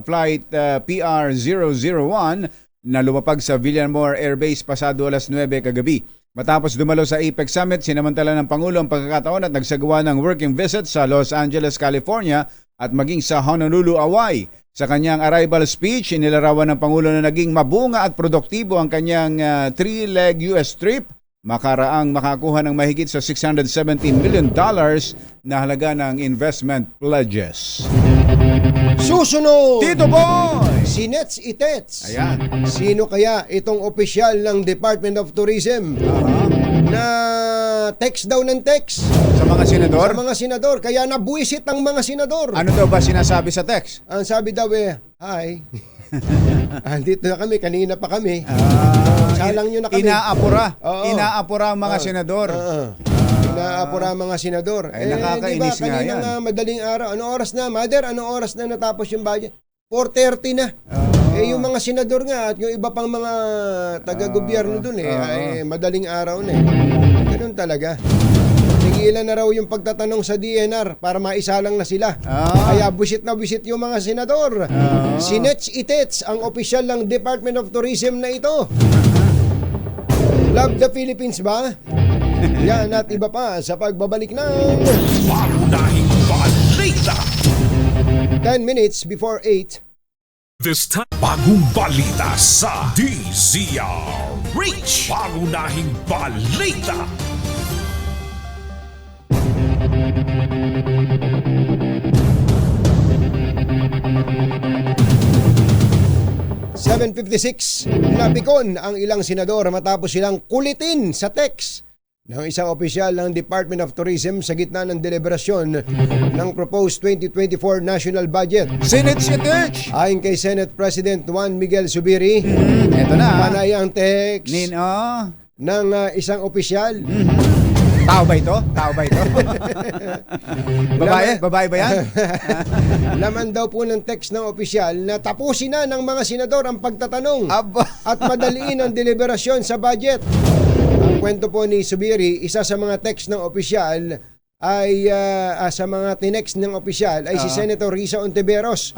flight PR-001 na lumapag sa Villamor Air Base pasado alas 9 kagabi. Matapos dumalo sa APEC Summit, sinamantala ng Pangulo ang pagkakataon at nagsagawa ng working visit sa Los Angeles, California at maging sa Honolulu, Hawaii. Sa kanyang arrival speech, inilarawan ng Pangulo na naging mabunga at produktibo ang kanyang 3-leg US trip, makaraang makakuha ng mahigit sa $670 million na halaga ng investment pledges. Susunod! Tito Boy! Si Nets Itets. Ayan. Sino kaya itong opisyal ng Department of Tourism na text daw ng text? Sa mga senador? Sa mga senador. Kaya nabuisit ang mga senador. Ano daw ba sinasabi sa text? Ang sabi daw hi. Andito na kami, kanina pa kami. Salang nyo na kami. Inaapura ang mga senador. Inaapura ang mga senador. Ay, nakakainis diba, nga yan. Kanina nga madaling araw. Anong oras na, Mother? Anong oras na natapos yung budget? 4:30 na. Yung mga senador nga at yung iba pang mga taga-gobyerno dun ay madaling araw na Ganun talaga. Tigilan na raw yung pagtatanong sa DNR para maisalang na sila. Kaya busit na busit yung mga senador. Si Nets Itets, ang opisyal ng Department of Tourism na ito. Love the Philippines ba? Yan at iba pa sa pagbabalik ng Pangunahing balita. 10 minutes before 8. This time, bagong balita sa DZRH. Pangunahing balita. $7.56, napikon ang ilang senador matapos silang kulitin sa text ng isang opisyal ng Department of Tourism sa gitna ng deliberasyon ng proposed 2024 national budget. Senate Secretary! Ayon kay Senate President Juan Miguel Zubiri, eto na. panay ang text ng isang opisyal. Tao ba ito? Babae? Babae ba yan? Laman daw po ng text ng opisyal na tapusin na ng mga senador ang pagtatanong at madaliin ang deliberasyon sa budget. Ang kwento po ni Subiri, isa sa mga text ng opisyal ay sa mga tinext ng opisyal ay si Senator Risa Ontiveros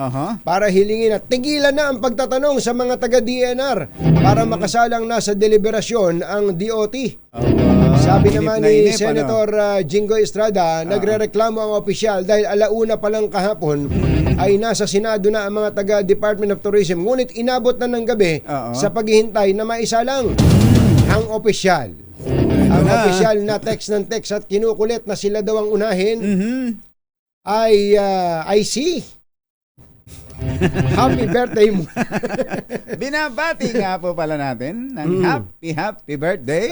para hilingin at tigilan na ang pagtatanong sa mga taga-DNR para makasalang na sa deliberasyon ang DOT. Sabi naman ni Senator Jinggoy Estrada, nagrereklamo ang opisyal dahil alauna pa lang kahapon ay nasa Senado na ang mga taga-Department of Tourism, ngunit inabot na ng gabi sa paghihintay na maisalang ang opisyal. Ang opisyal na text ng text at kinukulit na sila daw ang unahin ay see. Happy birthday mo. Binabati nga po pala natin ng happy birthday.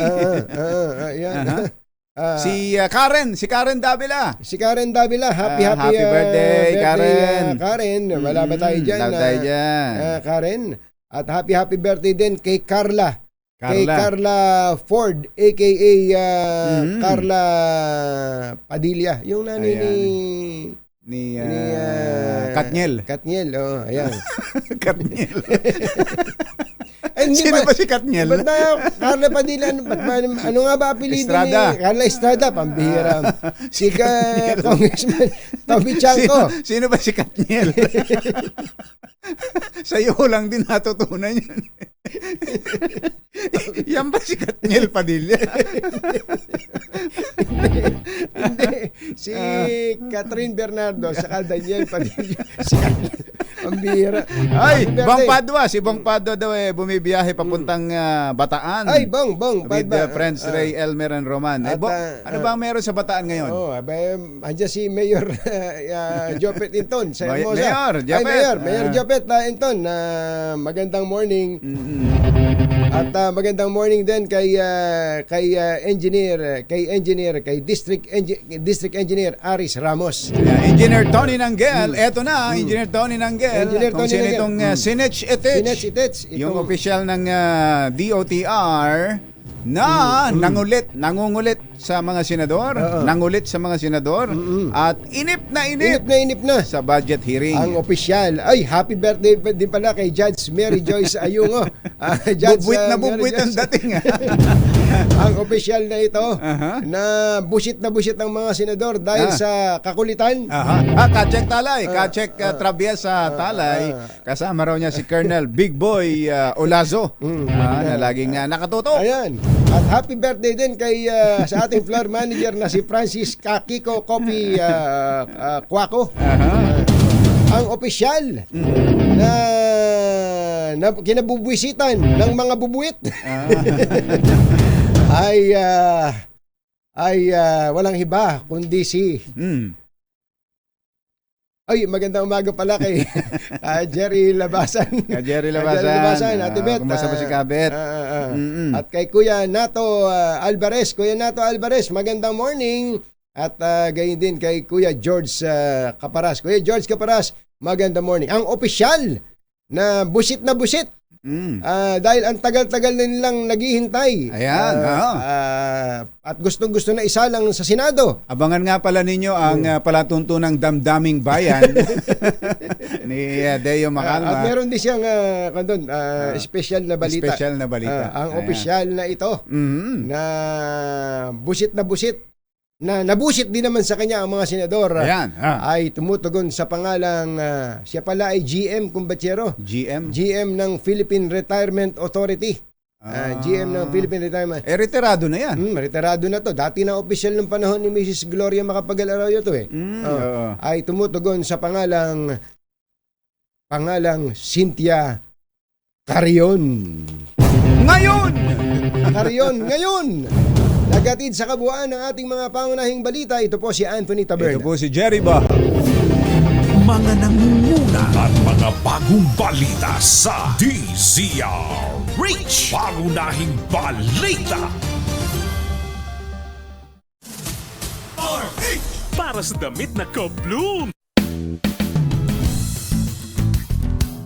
Si Karen Davila. Si Karen Davila, happy birthday, Karen. Karen, wala ba tayo dyan? Karen. At happy birthday din kay Carla. Kay Carla Ford, a.k.a. Carla Padilla. Yung nanay ni Katniel. Katniel, ayan. Katniel. Sino ba si Katniel? Ba't na Carla Padilla? Ano nga ba apelido ni Carla Estrada? Pambihira. Si Congressman Toby Chanco. Sino ba si Katniel? Sa'yo lang din natutunan yun. Yan ba si Katniel Padilla? Hindi. Si Catherine Bernardo saka Daniel Padilla. Ang bihira. Ay, Bong Padua. Si Bong Padua daw bumibiyahe papuntang Bataan. Ay, Bong with friends Ray, Elmer and Roman. Ano ba ang meron sa Bataan ngayon? Andiyan si Mayor Jopet Inton sa Hermosa. Mayor Jopet. Mayor Jopet Inton. Magandang morning. At magandang morning din kay District Engineer Aris Ramos. Engineer Tony Nanggel, eto na, Engineer Tony Nanggel. Engineer Kung Tony sino Nanggel. itong Sinech Etich. Sinech Itich, Yung itong- opisyal ng DOTR na nangungulit sa mga senador, nangulit sa mga senador at inip Inip na. sa budget hearing. Ang opisyal. Ay, happy birthday din pala kay Judge Mary Joyce Ayungo. Bubwit na bubwit ang dating. Ang opisyal na ito na busit ang mga senador dahil sa kakulitan. Kachek Talay, Kachek Traviesa Talay. Kasama raw niya si Colonel Big Boy Olazo na laging nakatuto. Ayan. At happy birthday din kay sa ating floor manager na si Francis Kakiko Kopi Kwako. Ang opisyal na kinabubwisitan ng mga bubuit ay walang iba kundi si Ay, magandang umaga pala kay Jerry Labasan. Jerry Labasan. Ate Bet. Kumusta ba si Kabet? At kay Kuya Nato Alvarez. Kuya Nato Alvarez, magandang morning. At gayon din kay Kuya George Caparas. Kuya George Caparas, magandang morning. Ang opisyal na busit dahil ang tagal-tagal na nilang naghihintay. Ayan. At gustong-gusto na isa lang sa Senado. Abangan nga pala ninyo ang palatuntunang damdaming bayan ni Deo Macalma. At meron din siyang special na balita. Special na balita. Ang opisyal na ito na busit na nabusit din naman sa kanya ang mga senador. Ayan. Ay tumutugon sa pangalang siya pala ay GM Kumbatsero. GM ng Philippine Retirement Authority. GM ng Philippine Retirement. Retirado na yan. Retirado na to. Dati na opisyal ng panahon ni Mrs. Gloria Macapagal-Arroyo to ay tumutugon sa pangalang Cynthia Carion. Ngayon! Nagatid sa kabuuan ng ating mga pangunahing balita. Ito po si Anthony Taberna. Ito po si Jerry Ba. Mga nangunguna at mga bagong balita sa DZRH. Pangunahing balita. Para sa damit na ka-bloom.